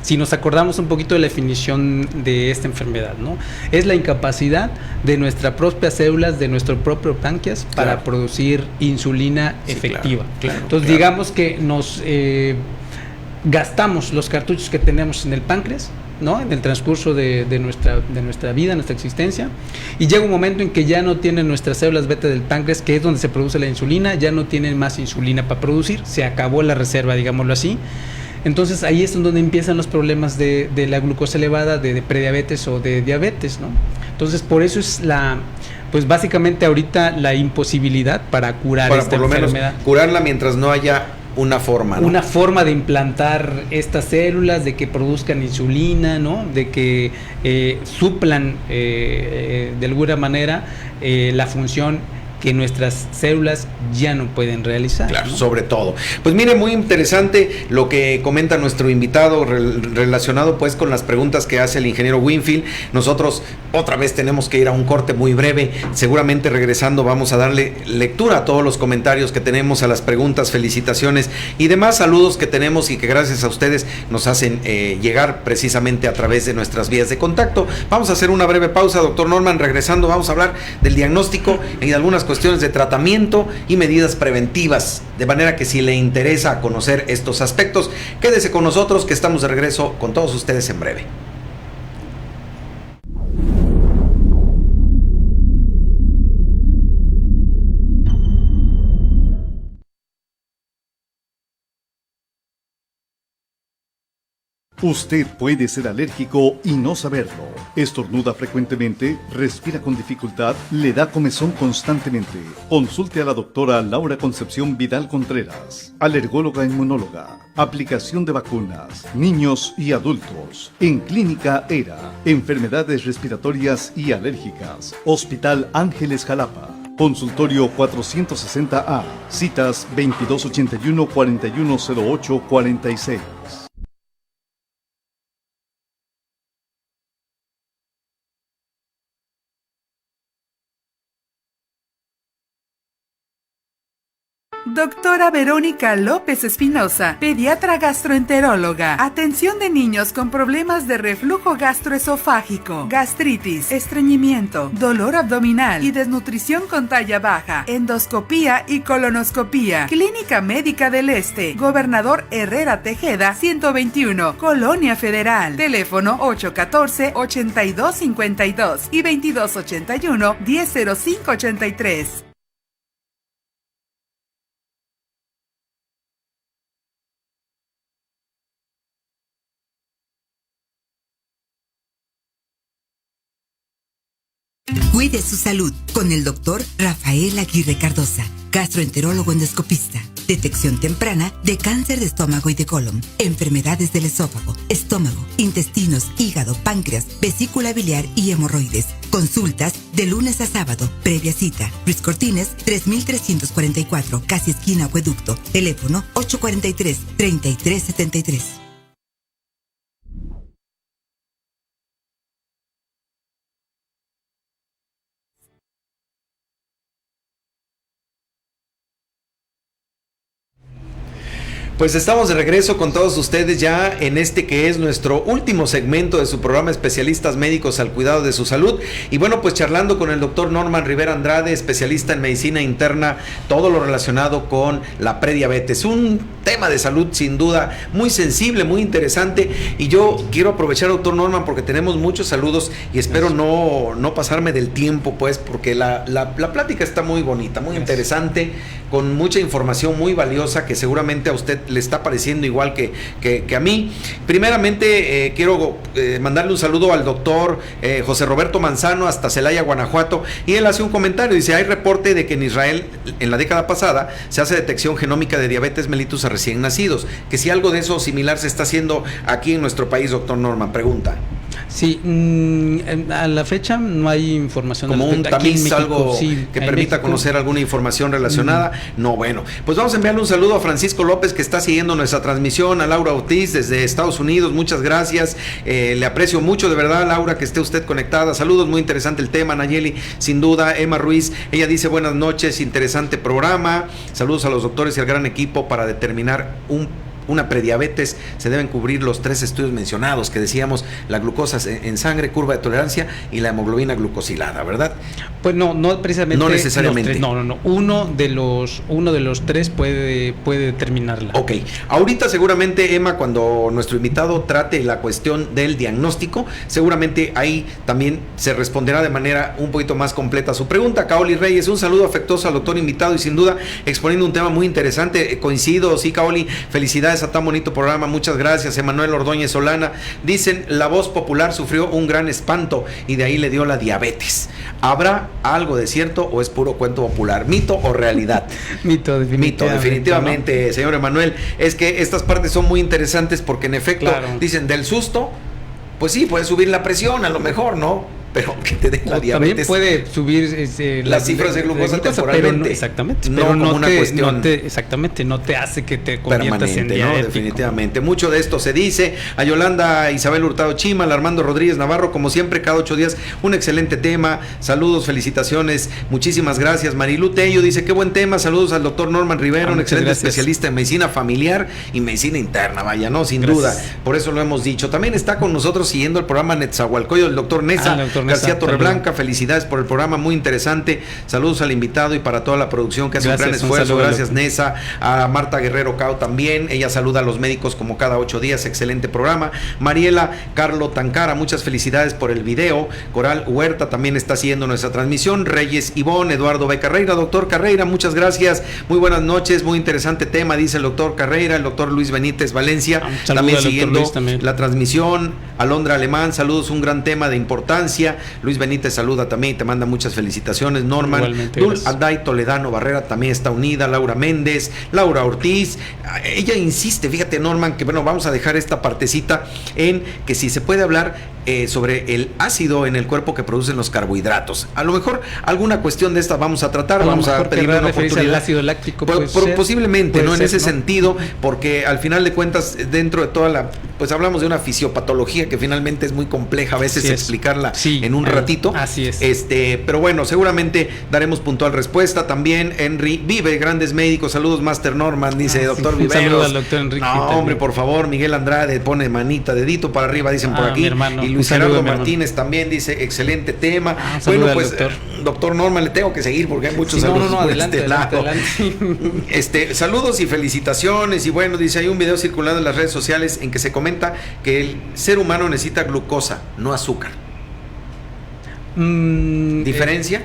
si nos acordamos un poquito de la definición de esta enfermedad, ¿no? Es la incapacidad de nuestras propias células, de nuestro propio páncreas para Claro. producir insulina Sí, efectiva. claro, Entonces claro. digamos que nos gastamos los cartuchos que tenemos en el páncreas, ¿no? En el transcurso de nuestra vida, nuestra existencia, y llega un momento en que ya no tienen nuestras células beta del páncreas, que es donde se produce la insulina, ya no tienen más insulina para producir, se acabó la reserva, digámoslo así. Entonces ahí es donde empiezan los problemas de la glucosa elevada, de prediabetes o de diabetes, ¿no? Entonces por eso es pues básicamente ahorita la imposibilidad para curar Para esta por lo enfermedad. menos curarla mientras no haya una forma, ¿no? Una forma de implantar estas células, de que produzcan insulina, ¿no? De que suplan de alguna manera la función que nuestras células ya no pueden realizar. Claro, ¿no? sobre todo. Pues mire, muy interesante lo que comenta nuestro invitado relacionado pues con las preguntas que hace el ingeniero Winfield. Nosotros otra vez tenemos que ir a un corte muy breve. Seguramente regresando vamos a darle lectura a todos los comentarios que tenemos, a las preguntas, felicitaciones y demás saludos que tenemos y que gracias a ustedes nos hacen llegar precisamente a través de nuestras vías de contacto. Vamos a hacer una breve pausa, doctor Norman. Regresando vamos a hablar del diagnóstico y de algunas cuestiones de tratamiento y medidas preventivas, de manera que si le interesa conocer estos aspectos, quédese con nosotros que estamos de regreso con todos ustedes en breve. Usted puede ser alérgico y no saberlo. Estornuda frecuentemente, respira con dificultad, le da comezón constantemente. Consulte a la doctora Laura Concepción Vidal Contreras, alergóloga inmunóloga. Aplicación de vacunas, niños y adultos. En Clínica ERA, enfermedades respiratorias y alérgicas. Hospital Ángeles Jalapa. Consultorio 460A. Citas 2281-4108-46. Doctora Verónica López Espinosa, pediatra gastroenteróloga. Atención de niños con problemas de reflujo gastroesofágico, gastritis, estreñimiento, dolor abdominal y desnutrición con talla baja, endoscopía y colonoscopía. Clínica Médica del Este, Gobernador Herrera Tejeda, 121, Colonia Federal. Teléfono 814-8252 y 2281-100583. Cuide su salud con el doctor Rafael Aguirre Cardosa, gastroenterólogo endoscopista. Detección temprana de cáncer de estómago y de colon, enfermedades del esófago, estómago, intestinos, hígado, páncreas, vesícula biliar y hemorroides. Consultas de lunes a sábado, previa cita. Luis Cortines, 3344, casi esquina Acueducto. Teléfono 843-3373. Pues estamos de regreso con todos ustedes ya en este que es nuestro último segmento de su programa Especialistas Médicos al Cuidado de su Salud. Y bueno, pues charlando con el doctor Norman Rivera Andrade, especialista en medicina interna, todo lo relacionado con la prediabetes. Un tema de salud sin duda muy sensible, muy interesante. Y yo quiero aprovechar, doctor Norman, porque tenemos muchos saludos y espero no pasarme del tiempo, pues, porque la plática está muy bonita, muy interesante, con mucha información muy valiosa que seguramente a usted le está pareciendo igual que a mí. Primeramente, quiero mandarle un saludo al doctor José Roberto Manzano hasta Celaya, Guanajuato, y él hace un comentario, dice: hay reporte de que en Israel en la década pasada se hace detección genómica de diabetes mellitus a recién nacidos, que si algo de eso similar se está haciendo aquí en nuestro país, doctor Norman, pregunta. Sí, a la fecha no hay información. Como un tamiz, México, algo sí, que permita México conocer alguna información relacionada. No, bueno, pues vamos a enviarle un saludo a Francisco López, que está siguiendo nuestra transmisión, a Laura Ortiz desde Estados Unidos, muchas gracias, le aprecio mucho, de verdad, Laura, que esté usted conectada. Saludos, muy interesante el tema. Nayeli, sin duda. Emma Ruiz, ella dice: buenas noches, interesante programa, saludos a los doctores y al gran equipo. Para determinar una prediabetes se deben cubrir los 3 estudios mencionados que decíamos: la glucosa en sangre, curva de tolerancia y la hemoglobina glucosilada, ¿verdad? Pues no precisamente. No necesariamente. No. Uno de los 3 puede determinarla. Ok. Ahorita seguramente, Emma, cuando nuestro invitado trate la cuestión del diagnóstico, seguramente ahí también se responderá de manera un poquito más completa a su pregunta. Kaoli Reyes, un saludo afectuoso al doctor invitado y sin duda exponiendo un tema muy interesante. Coincido, sí, Kaoli, felicidades a tan bonito programa, muchas gracias. Emanuel Ordóñez Solana, dicen: la voz popular sufrió un gran espanto y de ahí le dio la diabetes. ¿Habrá algo de cierto o es puro cuento popular? ¿Mito o realidad? Mito, definitivamente, ¿no? Señor Emanuel, es que estas partes son muy interesantes porque en efecto, claro, dicen del susto, pues sí, puede subir la presión a lo mejor, ¿no? Pero que te dé la diabetes. También puede subir las cifras de glucosa temporalmente. Pero no, exactamente. No pero como no una cuestión exactamente, no te hace que te conviertas en diabético. ¿no? Definitivamente. Mucho de esto se dice. A Yolanda Isabel Hurtado Chima, a Armando Rodríguez Navarro, como siempre, cada 8 días, un excelente tema. Saludos, felicitaciones, muchísimas gracias. Marilu Tello dice: qué buen tema. Saludos al doctor Norman Rivera, un excelente especialista en medicina familiar y medicina interna. Vaya, no, sin duda. Por eso lo hemos dicho. También está con nosotros siguiendo el programa Netzahualcoyo, el doctor Nesa. García Torreblanca, felicidades por el programa, muy interesante. Saludos al invitado y para toda la producción que hace un gran esfuerzo. Gracias, Nesa. A Marta Guerrero Cao también, ella saluda a los médicos como cada 8 días, excelente programa. Mariela Carlo Tancara, muchas felicidades por el video. Coral Huerta también está siguiendo nuestra transmisión. Reyes Ivonne, Eduardo B. Carreira, doctor Carreira, muchas gracias, muy buenas noches, muy interesante tema, dice el doctor Carreira. El doctor Luis Benítez Valencia también siguiendo la transmisión. Alondra Alemán, saludos, un gran tema de importancia. Luis Benítez saluda también y te manda muchas felicitaciones. Norman Dul Aday Toledano Barrera también está unida. Laura Méndez, Laura Ortiz, ella insiste, fíjate, Norman, que bueno, vamos a dejar esta partecita en que si se puede hablar sobre el ácido en el cuerpo que producen los carbohidratos. A lo mejor alguna cuestión de esta vamos a tratar, vamos a pedir una oportunidad. El ácido láctico posiblemente, ¿no? En ese sentido, porque al final de cuentas, dentro de toda la, pues hablamos de una fisiopatología que finalmente es muy compleja a veces explicarla en un ratito. Así es. Pero bueno, seguramente daremos puntual respuesta. También Henry Vive, grandes médicos, saludos Master Norman, dice doctor Viveros. Saludos al doctor Enrique. No, hombre, por favor, Miguel Andrade pone manita, dedito para arriba, dicen por aquí. Y Luis Gerardo Martínez también dice: excelente tema. Bueno, pues doctor Norman, le tengo que seguir porque hay muchos saludos. No, adelante. Saludos y felicitaciones. Y bueno, dice: hay un video circulando en las redes sociales en que se comenta que el ser humano necesita glucosa, no azúcar. ¿Diferencia?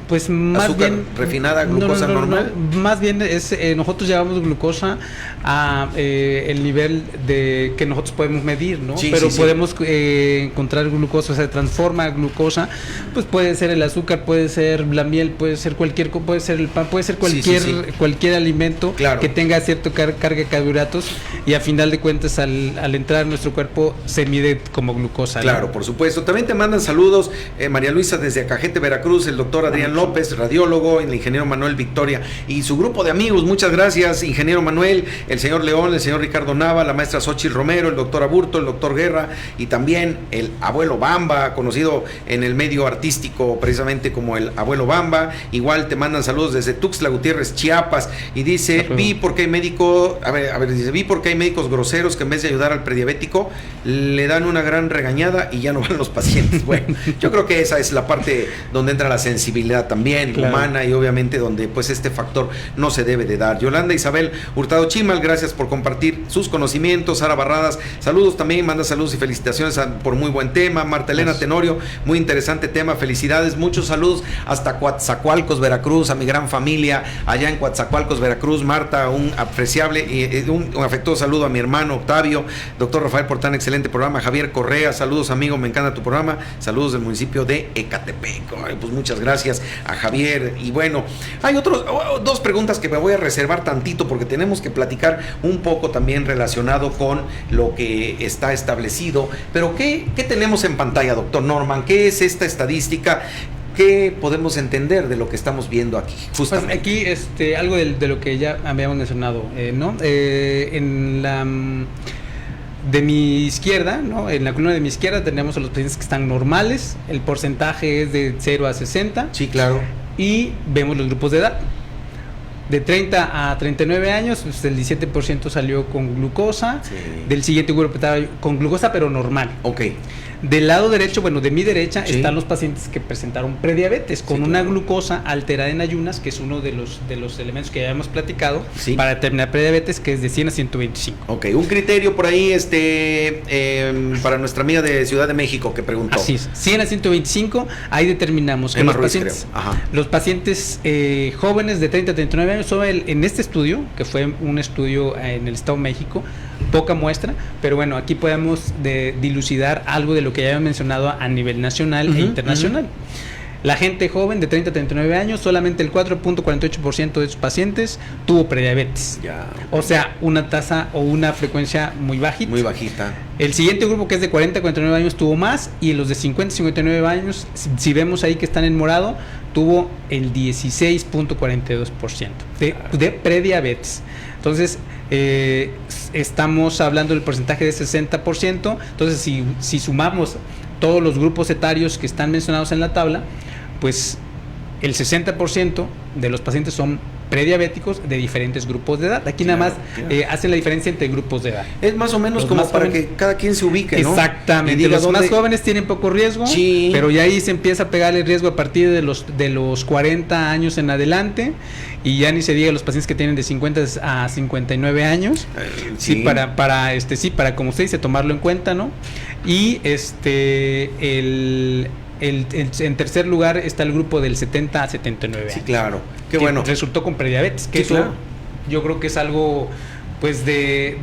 Pues más azúcar bien refinada, glucosa normal. Más bien es nosotros llevamos glucosa a el nivel de que nosotros podemos medir, ¿no? Pero podemos encontrar glucosa, o sea, se transforma a glucosa, pues puede ser el azúcar, puede ser la miel, puede ser puede ser el pan, puede ser cualquier alimento que tenga cierta carga de carbohidratos, y a final de cuentas al entrar en nuestro cuerpo se mide como glucosa. Claro, ¿no? Por supuesto. También te mandan saludos María Luisa desde Acajete, Veracruz, el doctor Adrián López, radiólogo, el ingeniero Manuel Victoria y su grupo de amigos. Muchas gracias, ingeniero Manuel, el señor León, el señor Ricardo Nava, la maestra Xochitl Romero, el doctor Aburto, el doctor Guerra y también el abuelo Bamba, conocido en el medio artístico precisamente como el abuelo Bamba. Igual te mandan saludos desde Tuxtla Gutiérrez, Chiapas, y dice: vi porque hay médicos groseros que en vez de ayudar al prediabético le dan una gran regañada y ya no van los pacientes. Bueno, yo creo que esa es la parte donde entra la sensibilidad también humana, y obviamente donde pues este factor no se debe de dar. Yolanda Isabel Hurtado Chimal, gracias por compartir sus conocimientos. Sara Barradas, saludos también, manda saludos y felicitaciones por muy buen tema. Marta Elena Tenorio, muy interesante tema, felicidades, muchos saludos hasta Coatzacoalcos, Veracruz, a mi gran familia allá en Coatzacoalcos, Veracruz. Marta, un apreciable y un afectuoso saludo a mi hermano Octavio, doctor Rafael Portán, excelente programa. Javier Correa, saludos amigo, me encanta tu programa, saludos del municipio de Ecatepec. Ay, pues muchas gracias. a Javier. Y bueno, hay dos preguntas que me voy a reservar tantito porque tenemos que platicar un poco también relacionado con lo que está establecido. Pero ¿qué tenemos en pantalla, doctor Norman? ¿Qué es esta estadística? ¿Qué podemos entender de lo que estamos viendo aquí? Justamente. Pues aquí algo de lo que ya habíamos mencionado, ¿no? En la de mi izquierda, ¿no? En la columna de mi izquierda tenemos a los pacientes que están normales, el porcentaje es de 0 a 60. Sí, claro. Y vemos los grupos de edad. De 30 a 39 años, pues el 17% salió con glucosa. Sí. Del siguiente grupo estaba con glucosa, pero normal. Ok. Del lado derecho, bueno, de mi derecha, sí, están los pacientes que presentaron prediabetes con una glucosa alterada en ayunas, que es uno de los elementos que ya hemos platicado, sí, para determinar prediabetes, que es de 100 a 125. Ok, un criterio por ahí para nuestra amiga de Ciudad de México que preguntó. Así es, 100 a 125, ahí determinamos que los pacientes jóvenes de 30 a 39 años, en este estudio, que fue un estudio en el Estado de México, poca muestra, pero bueno, aquí podemos dilucidar algo de lo que ya había mencionado a nivel nacional e internacional. La gente joven de 30 a 39 años, solamente el 4.48% de sus pacientes tuvo prediabetes. Ya, okay. O sea, una tasa o una frecuencia muy bajita. Muy bajita. El siguiente grupo, que es de 40 a 49 años, tuvo más, y los de 50 a 59 años, si vemos ahí que están en morado, tuvo el 16.42% de prediabetes. Entonces, estamos hablando del porcentaje de 60%. Entonces, si sumamos todos los grupos etarios que están mencionados en la tabla, pues el 60% de los pacientes son prediabéticos de diferentes grupos de edad. Aquí nada más hacen la diferencia entre grupos de edad. Es más o menos los como para que cada quien se ubique, ¿no? Exactamente. Los más jóvenes tienen poco riesgo, sí, pero ya ahí se empieza a pegar el riesgo a partir de los 40 años en adelante, y ya ni se diga los pacientes que tienen de 50 a 59 años. Sí, para como usted dice, tomarlo en cuenta, ¿no? Y en tercer lugar está el grupo del 70 a 79 años. Sí, claro. Qué bueno. Resultó con prediabetes, que sí, eso claro, yo creo que es algo pues de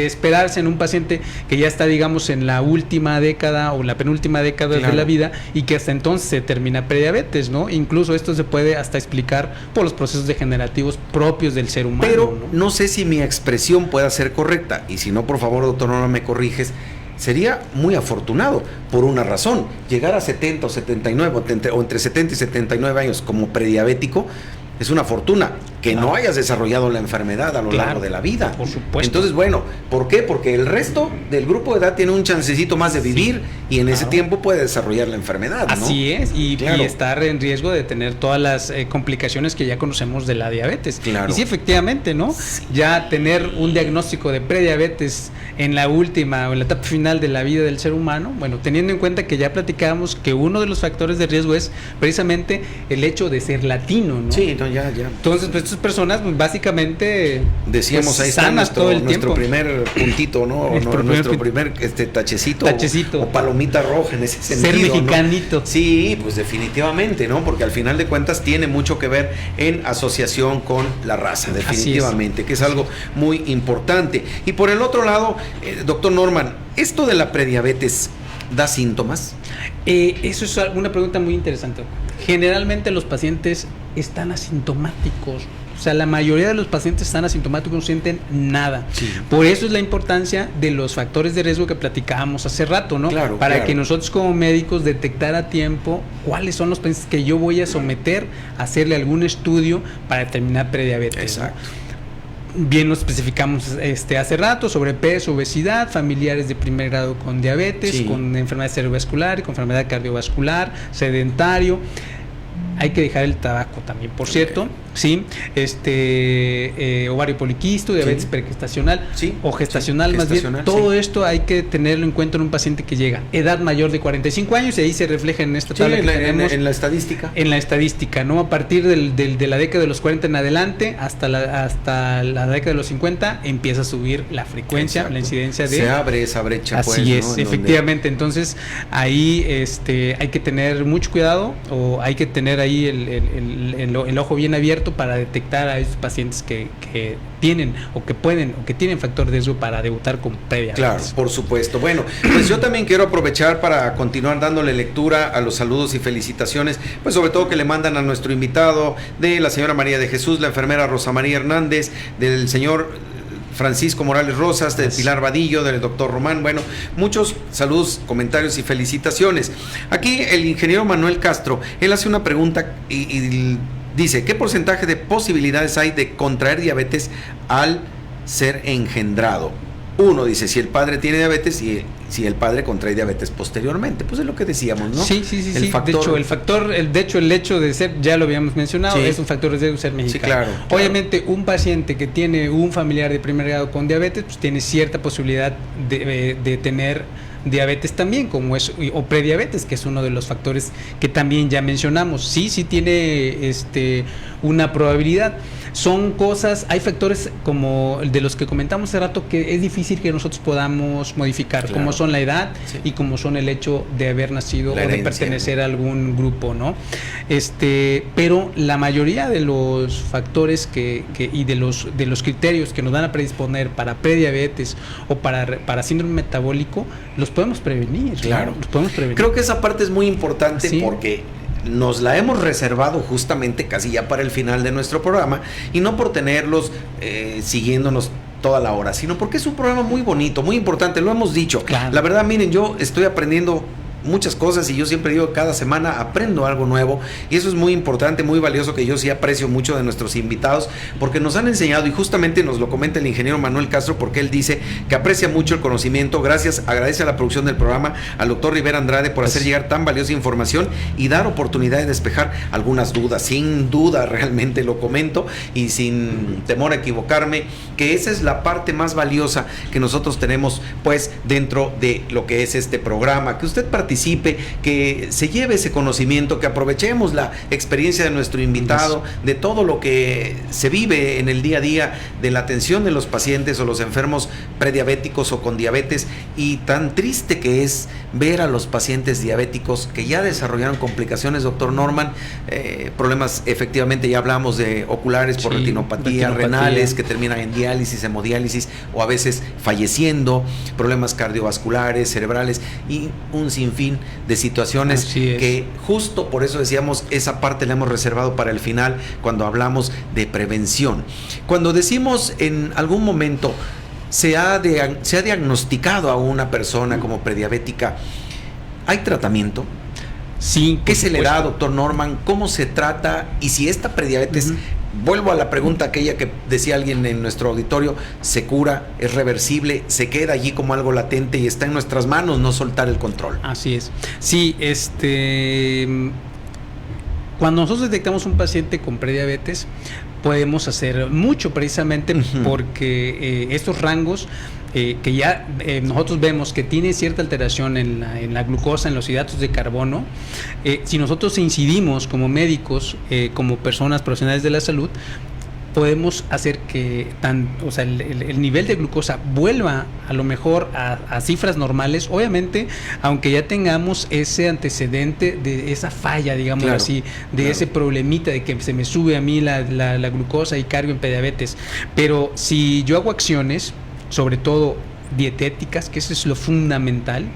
esperarse en un paciente que ya está, digamos, en la última década o la penúltima década, claro, de la vida, y que hasta entonces se termina prediabetes, ¿no? Incluso esto se puede hasta explicar por los procesos degenerativos propios del ser humano. Pero no sé si mi expresión pueda ser correcta, y si no, por favor, doctor, no me corriges. Sería muy afortunado por una razón. Llegar a 70 o 79 o entre 70 y 79 años como prediabético es una fortuna. Que no hayas desarrollado la enfermedad a lo largo de la vida. Por supuesto. Entonces, bueno, ¿por qué? Porque el resto del grupo de edad tiene un chancecito más de vivir, y en ese tiempo puede desarrollar la enfermedad, ¿no? Así es, y estar en riesgo de tener todas las complicaciones que ya conocemos de la diabetes. Claro. Y sí, efectivamente, ¿no? Sí. Ya tener un diagnóstico de prediabetes en la última o en la etapa final de la vida del ser humano, bueno, teniendo en cuenta que ya platicábamos que uno de los factores de riesgo es precisamente el hecho de ser latino, ¿no? Sí, no, ya. Entonces, pues estas personas, pues, básicamente decíamos, pues, ahí está nuestro primer puntito, ¿no? Nuestro primer tachecito o palomita roja en ese sentido. Ser mexicanito. ¿No? Sí, pues definitivamente, ¿no? Porque al final de cuentas tiene mucho que ver en asociación con la raza, definitivamente, que es algo muy importante. Y por el otro lado, doctor Norman, ¿esto de la prediabetes da síntomas? Eso es una pregunta muy interesante. Generalmente los pacientes están asintomáticos. O sea, la mayoría de los pacientes están asintomáticos, no sienten nada. Sí. Por eso es la importancia de los factores de riesgo que platicábamos hace rato, ¿no? Claro, para que nosotros como médicos detectar a tiempo cuáles son los pacientes que yo voy a someter a hacerle algún estudio para determinar prediabetes. Exacto. ¿No? Bien lo especificamos hace rato: sobrepeso, obesidad, familiares de primer grado con diabetes, sí, con enfermedad cerebrovascular, con enfermedad cardiovascular, sedentario. Hay que dejar el tabaco también, por cierto, ¿sí? Ovario poliquístico, diabetes pregestacional, o gestacional, más bien. Todo esto hay que tenerlo en cuenta en un paciente que llega edad mayor de 45 años, y ahí se refleja en esta tabla que tenemos. En la estadística. En la estadística, ¿no? A partir de la década de los 40 en adelante, hasta la década de los 50, empieza a subir la frecuencia, la incidencia de... Se abre esa brecha, así pues, es, ¿no? Efectivamente. Entonces, ahí hay que tener mucho cuidado, o hay que tener ahí el ojo bien abierto inmediato para detectar a esos pacientes que tienen o que pueden o que tienen factor de riesgo para debutar con prediabetes. Claro, por supuesto. Bueno, pues yo también quiero aprovechar para continuar dándole lectura a los saludos y felicitaciones, pues sobre todo que le mandan a nuestro invitado, de la señora María de Jesús, la enfermera Rosa María Hernández, del señor Francisco Morales Rosas, del Pilar Vadillo, del doctor Román. Bueno, muchos saludos, comentarios y felicitaciones. Aquí el ingeniero Manuel Castro, él hace una pregunta y dice, ¿qué porcentaje de posibilidades hay de contraer diabetes al ser engendrado? Uno dice, si el padre tiene diabetes y si el padre contrae diabetes posteriormente, pues es lo que decíamos, ¿no? Sí. De hecho, el hecho de ser, ya lo habíamos mencionado, es un factor de riesgo ser mexicano. Sí, claro. Obviamente, un paciente que tiene un familiar de primer grado con diabetes, pues tiene cierta posibilidad de tener diabetes también, como es, o prediabetes, que es uno de los factores que también ya mencionamos. Sí tiene una probabilidad. Son cosas, hay factores como de los que comentamos hace rato que es difícil que nosotros podamos modificar, claro, como son la edad y como son el hecho de haber nacido o de pertenecer a algún grupo, ¿no? Pero la mayoría de los factores y de los criterios que nos van a predisponer para prediabetes o para síndrome metabólico, los podemos prevenir. Claro, ¿no? Los podemos prevenir. Creo que esa parte es muy importante porque nos la hemos reservado justamente casi ya para el final de nuestro programa, y no por tenerlos siguiéndonos toda la hora, sino porque es un programa muy bonito, muy importante, lo hemos dicho. Claro. La verdad, miren, yo estoy aprendiendo muchas cosas y yo siempre digo, cada semana aprendo algo nuevo, y eso es muy importante, muy valioso, que yo sí aprecio mucho de nuestros invitados, porque nos han enseñado, y justamente nos lo comenta el ingeniero Manuel Castro, porque él dice que aprecia mucho el conocimiento. Agradece a la producción del programa, al doctor Rivera Andrade, por hacer llegar tan valiosa información y dar oportunidad de despejar algunas dudas. Sin duda, realmente lo comento y sin temor a equivocarme, que esa es la parte más valiosa que nosotros tenemos pues dentro de lo que es este programa, que usted participe, que se lleve ese conocimiento, que aprovechemos la experiencia de nuestro invitado, de todo lo que se vive en el día a día de la atención de los pacientes o los enfermos prediabéticos o con diabetes, y tan triste que es ver a los pacientes diabéticos que ya desarrollaron complicaciones, doctor Norman, problemas, efectivamente ya hablamos de oculares por retinopatía, renales, que terminan en diálisis, hemodiálisis o a veces falleciendo, problemas cardiovasculares, cerebrales y un sinfín de situaciones que justo por eso decíamos, esa parte la hemos reservado para el final cuando hablamos de prevención. Cuando decimos en algún momento se ha diagnosticado a una persona como prediabética, ¿hay tratamiento? Sí. ¿Qué se le da, doctor Norman? ¿Cómo se trata? Y si esta prediabetes, vuelvo a la pregunta aquella que decía alguien en nuestro auditorio, ¿se cura? ¿Es reversible? ¿Se queda allí como algo latente y está en nuestras manos no soltar el control? Así es. Sí, cuando nosotros detectamos un paciente con prediabetes, podemos hacer mucho, precisamente porque estos rangos que ya nosotros vemos que tiene cierta alteración en la glucosa, en los hidratos de carbono, si nosotros incidimos como médicos, como personas profesionales de la salud, podemos hacer que el nivel de glucosa vuelva a lo mejor a cifras normales, obviamente, aunque ya tengamos ese antecedente de esa falla, digamos así, de ese problemita de que se me sube a mí la glucosa y cargo en prediabetes. Pero si yo hago acciones, sobre todo dietéticas, que eso es lo fundamental,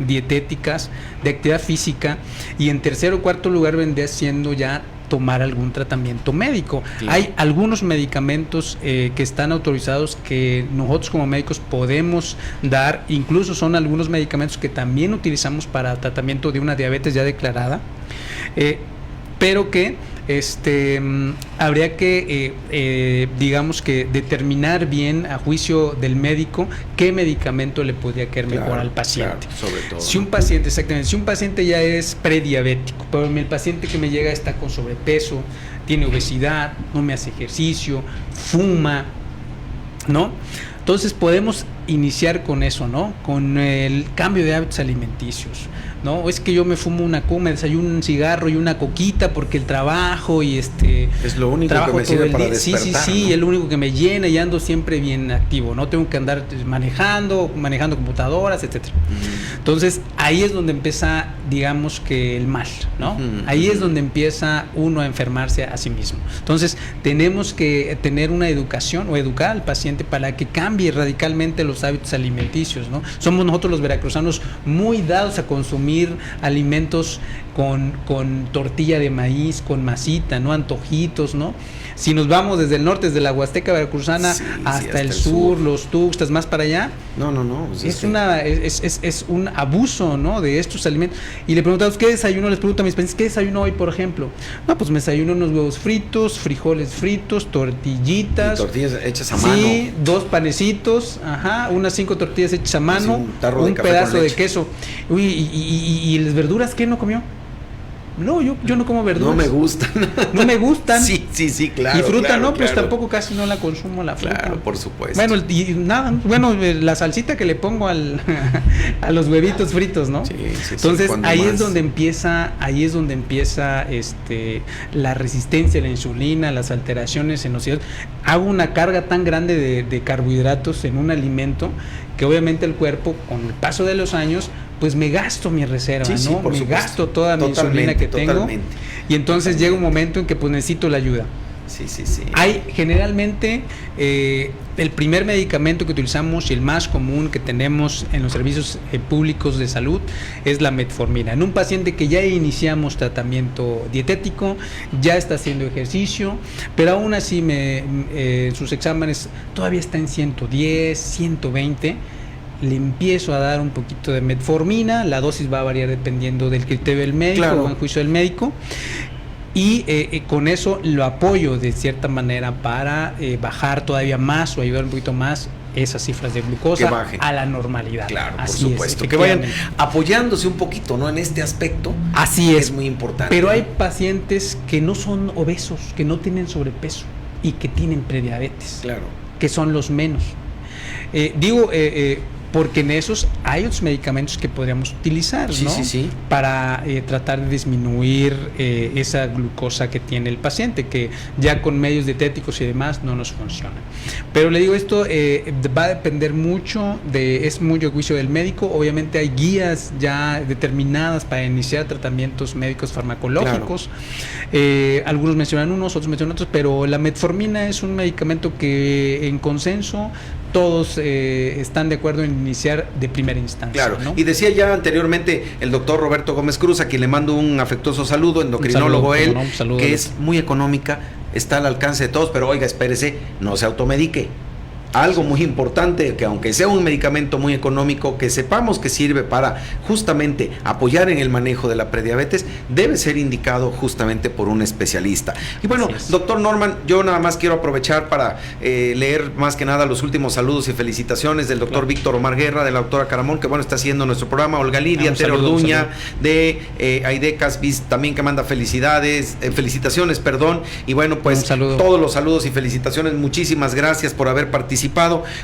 dietéticas, de actividad física, y en tercer o cuarto lugar vendría siendo ya tomar algún tratamiento médico. Hay algunos medicamentos que están autorizados que nosotros como médicos podemos dar, incluso son algunos medicamentos que también utilizamos para tratamiento de una diabetes ya declarada, pero que habría que digamos que determinar bien a juicio del médico qué medicamento le podría caer mejor al paciente. Sobre todo. Si un paciente ya es prediabético, pero el paciente que me llega está con sobrepeso, tiene obesidad, no me hace ejercicio, fuma, ¿no? Entonces podemos iniciar con eso, ¿no? Con el cambio de hábitos alimenticios, ¿no? Es que yo me fumo me desayuno un cigarro y una coquita porque el trabajo y es lo único que me sirve para despertar, sí, ¿no? Es lo único que me llena y ando siempre bien activo, no tengo que andar manejando computadoras, etcétera. Entonces ahí es donde empieza digamos que el mal, ¿no? Ahí es donde empieza uno a enfermarse a sí mismo. Entonces, tenemos que tener una educación o educar al paciente para que cambie radicalmente los hábitos alimenticios, ¿no? Somos nosotros los veracruzanos muy dados a consumir alimentos con tortilla de maíz, con masita, ¿no? Antojitos, ¿no? Si nos vamos desde el norte, desde la Huasteca veracruzana hasta el sur, los Tuxtlas, más para allá, no. Pues es un abuso, ¿no? De estos alimentos. Y le preguntamos, ¿qué desayuno? Les pregunto a mis pacientes, ¿qué desayuno hoy, por ejemplo? No, pues me desayuno unos huevos fritos, frijoles fritos, tortillitas. Y tortillas hechas a mano. Sí, 2 panecitos, unas 5 tortillas hechas a mano, un pedazo de queso. Uy, ¿y las verduras qué no comió? No, yo no como verduras. No me gustan. No me gustan. Sí, claro. Y fruta claro, no, pues claro. Tampoco casi no la consumo la fruta. Claro, por supuesto. Bueno, y nada, la salsita que le pongo a los huevitos fritos, ¿no? Sí, entonces ahí es donde empieza la resistencia a la insulina, las alteraciones en los hígados. Hago una carga tan grande de carbohidratos en un alimento que obviamente el cuerpo, con el paso de los años, pues me gasto mi reserva, ¿no? Me gasto toda mi insulina que tengo. Y entonces llega un momento en que pues necesito la ayuda. Sí. Hay generalmente el primer medicamento que utilizamos y el más común que tenemos en los servicios públicos de salud es la metformina. En un paciente que ya iniciamos tratamiento dietético, ya está haciendo ejercicio, pero aún así sus exámenes todavía está en 110, 120. Le empiezo a dar un poquito de metformina, la dosis va a variar dependiendo del criterio del médico, o buen juicio del médico, y con eso lo apoyo de cierta manera para bajar todavía más o ayudar un poquito más esas cifras de glucosa a la normalidad. Claro, así por supuesto, que vayan apoyándose un poquito, ¿no? En este aspecto. Así es muy importante. Pero hay pacientes que no son obesos, que no tienen sobrepeso y que tienen prediabetes, que son los menos. Porque en esos hay otros medicamentos que podríamos utilizar, ¿no? Sí. Para tratar de disminuir esa glucosa que tiene el paciente, que ya con medios dietéticos y demás no nos funciona. Pero le digo, esto va a depender mucho es muy a juicio del médico. Obviamente hay guías ya determinadas para iniciar tratamientos médicos farmacológicos. Algunos mencionan unos, otros mencionan otros, pero la metformina es un medicamento que en consenso todos están de acuerdo en iniciar de primera instancia. Claro, ¿no? Y decía ya anteriormente el doctor Roberto Gómez Cruz, a quien le mando un afectuoso saludo, endocrinólogo que es muy económica, está al alcance de todos, pero oiga, espérese, no se automedique. Algo muy importante, que aunque sea un medicamento muy económico, que sepamos que sirve para justamente apoyar en el manejo de la prediabetes, debe ser indicado justamente por un especialista. Y bueno, doctor Norman, yo nada más quiero aprovechar para leer más que nada los últimos saludos y felicitaciones del doctor Víctor Omar Guerra, de la doctora Caramón, que bueno, está haciendo nuestro programa, Olga Lidia, Tere Orduña, de Aidecas Bis, también que manda felicitaciones, y bueno, pues todos los saludos y felicitaciones, muchísimas gracias por haber participado.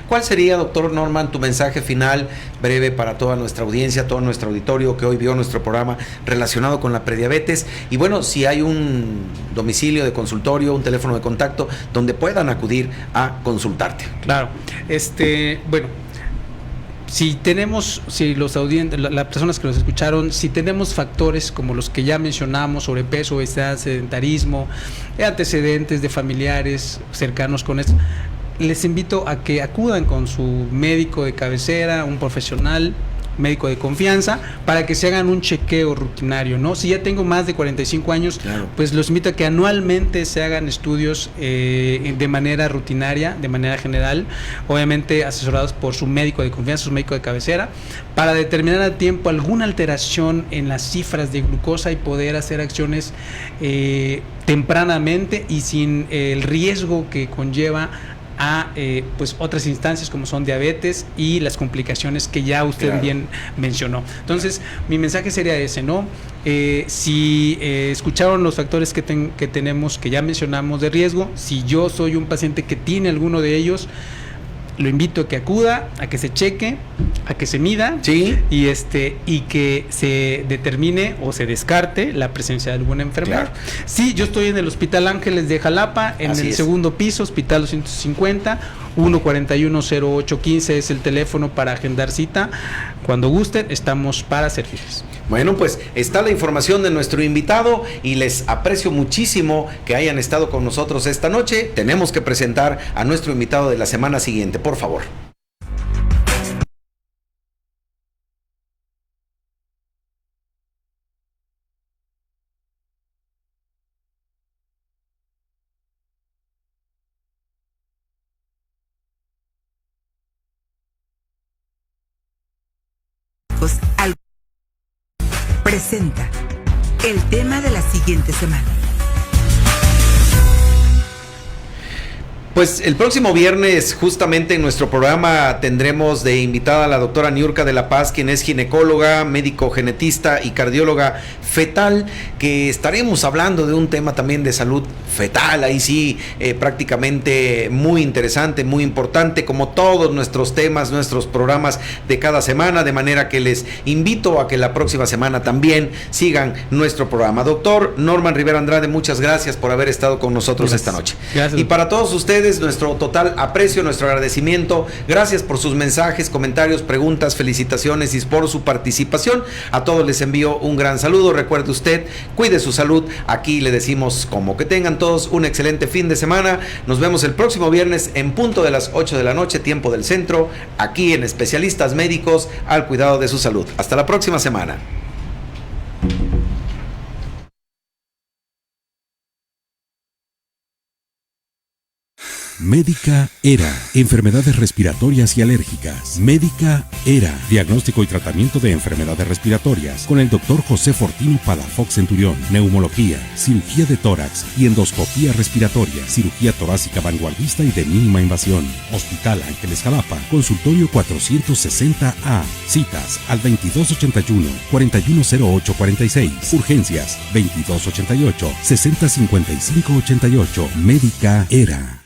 ¿Cuál sería, doctor Norman, tu mensaje final breve para toda nuestra audiencia, todo nuestro auditorio que hoy vio nuestro programa relacionado con la prediabetes? Y bueno, si hay un domicilio de consultorio, un teléfono de contacto donde puedan acudir a consultarte. Claro, bueno, si los audientes, las personas que nos escucharon, si tenemos factores como los que ya mencionamos, sobrepeso, obesidad, sedentarismo, antecedentes de familiares cercanos con esto, les invito a que acudan con su médico de cabecera, un profesional, médico de confianza, para que se hagan un chequeo rutinario, ¿no? Si ya tengo más de 45 años, pues los invito a que anualmente se hagan estudios de manera rutinaria, de manera general, obviamente asesorados por su médico de confianza, su médico de cabecera, para determinar a tiempo alguna alteración en las cifras de glucosa y poder hacer acciones tempranamente y sin el riesgo que conlleva a pues otras instancias como son diabetes y las complicaciones que ya usted bien mencionó. Entonces mi mensaje sería ese, ¿no? Si escucharon los factores que tenemos, que ya mencionamos de riesgo, si yo soy un paciente que tiene alguno de ellos, lo invito a que acuda, a que se cheque, a que se mida y que se determine o se descarte la presencia de alguna enfermedad. Sí, yo estoy en el Hospital Ángeles de Jalapa, en el segundo piso, Hospital 250, 141-0815 es el teléfono para agendar cita. Cuando gusten, estamos para servirles. Bueno, pues está la información de nuestro invitado y les aprecio muchísimo que hayan estado con nosotros esta noche. Tenemos que presentar a nuestro invitado de la semana siguiente, por favor. Presenta el tema de la siguiente semana. Pues el próximo viernes, justamente en nuestro programa, tendremos de invitada a la doctora Niurka de la Paz, quien es ginecóloga, médico genetista y cardióloga fetal, que estaremos hablando de un tema también de salud fetal, ahí sí, prácticamente muy interesante, muy importante, como todos nuestros temas, nuestros programas de cada semana, de manera que les invito a que la próxima semana también sigan nuestro programa. Doctor Norman Rivera Andrade, muchas gracias por haber estado con nosotros esta noche. Gracias. Y para todos ustedes, nuestro total aprecio, nuestro agradecimiento. Gracias por sus mensajes, comentarios, preguntas, felicitaciones y por su participación. A todos les envío un gran saludo. Recuerde usted, cuide su salud. Aquí le decimos como que tengan todos un excelente fin de semana. Nos vemos el próximo viernes en punto de las 8 de la noche, tiempo del centro, aquí en Especialistas Médicos al cuidado de su salud. Hasta la próxima semana. Médica Era, enfermedades respiratorias y alérgicas. Médica Era, diagnóstico y tratamiento de enfermedades respiratorias con el doctor José Fortino Palafox Centurión. Neumología, cirugía de tórax y endoscopía respiratoria, cirugía torácica vanguardista y de mínima invasión. Hospital Ángeles Jalapa, consultorio 460A. Citas al 2281-410846. Urgencias 2288-605588. Médica Era.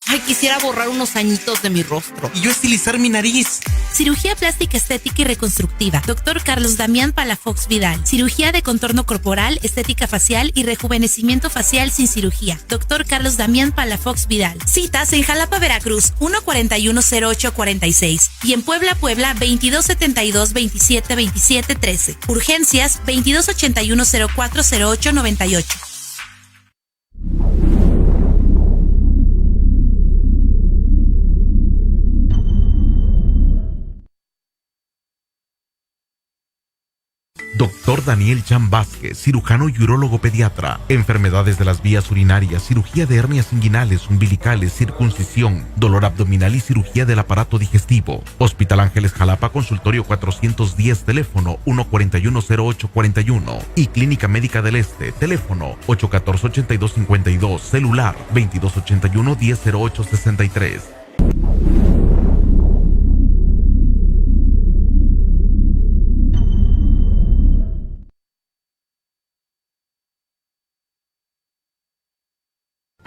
Ay, quisiera borrar unos añitos de mi rostro. Y yo estilizar mi nariz. Cirugía plástica estética y reconstructiva. Doctor Carlos Damián Palafox Vidal. Cirugía de contorno corporal, estética facial y rejuvenecimiento facial sin cirugía. Doctor Carlos Damián Palafox Vidal. Citas en Jalapa, Veracruz, 1410846. Y en Puebla, 2272-2727-13. Urgencias, 2281-040898. Doctor Daniel Chan Vázquez, cirujano y urólogo pediatra. Enfermedades de las vías urinarias, cirugía de hernias inguinales, umbilicales, circuncisión, dolor abdominal y cirugía del aparato digestivo. Hospital Ángeles Jalapa, consultorio 410, teléfono 1410841. Y Clínica Médica del Este, teléfono 814-8252, celular 2281-100863.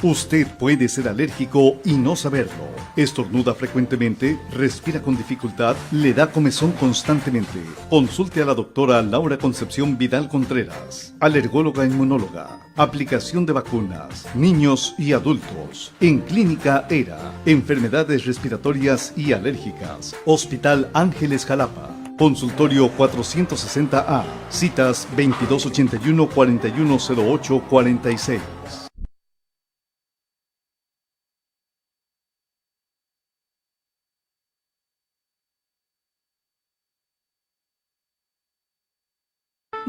Usted puede ser alérgico y no saberlo. Estornuda frecuentemente, respira con dificultad, le da comezón constantemente. Consulte a la doctora Laura Concepción Vidal Contreras, alergóloga inmunóloga. Aplicación de vacunas, niños y adultos. En Clínica ERA, enfermedades respiratorias y alérgicas. Hospital Ángeles Jalapa. Consultorio 460A. Citas 2281-410846.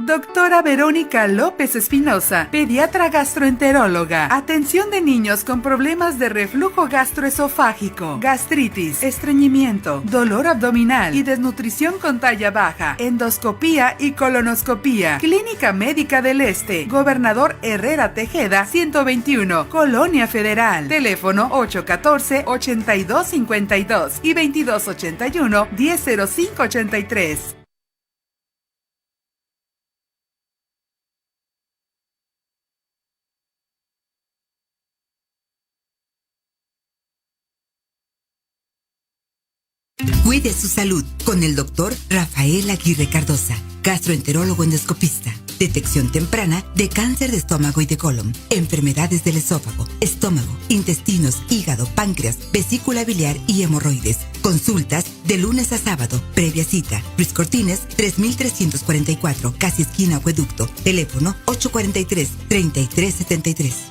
Doctora Verónica López Espinosa, pediatra gastroenteróloga. Atención de niños con problemas de reflujo gastroesofágico, gastritis, estreñimiento, dolor abdominal y desnutrición con talla baja, endoscopía y colonoscopía. Clínica Médica del Este, Gobernador Herrera Tejeda, 121, Colonia Federal. Teléfono 814-8252 y 2281-100583. Cuide su salud con el doctor Rafael Aguirre Cardosa, gastroenterólogo endoscopista. Detección temprana de cáncer de estómago y de colon, enfermedades del esófago, estómago, intestinos, hígado, páncreas, vesícula biliar y hemorroides. Consultas de lunes a sábado, previa cita. Luis Cortines, 3344, casi esquina Acueducto. Teléfono 843-3373.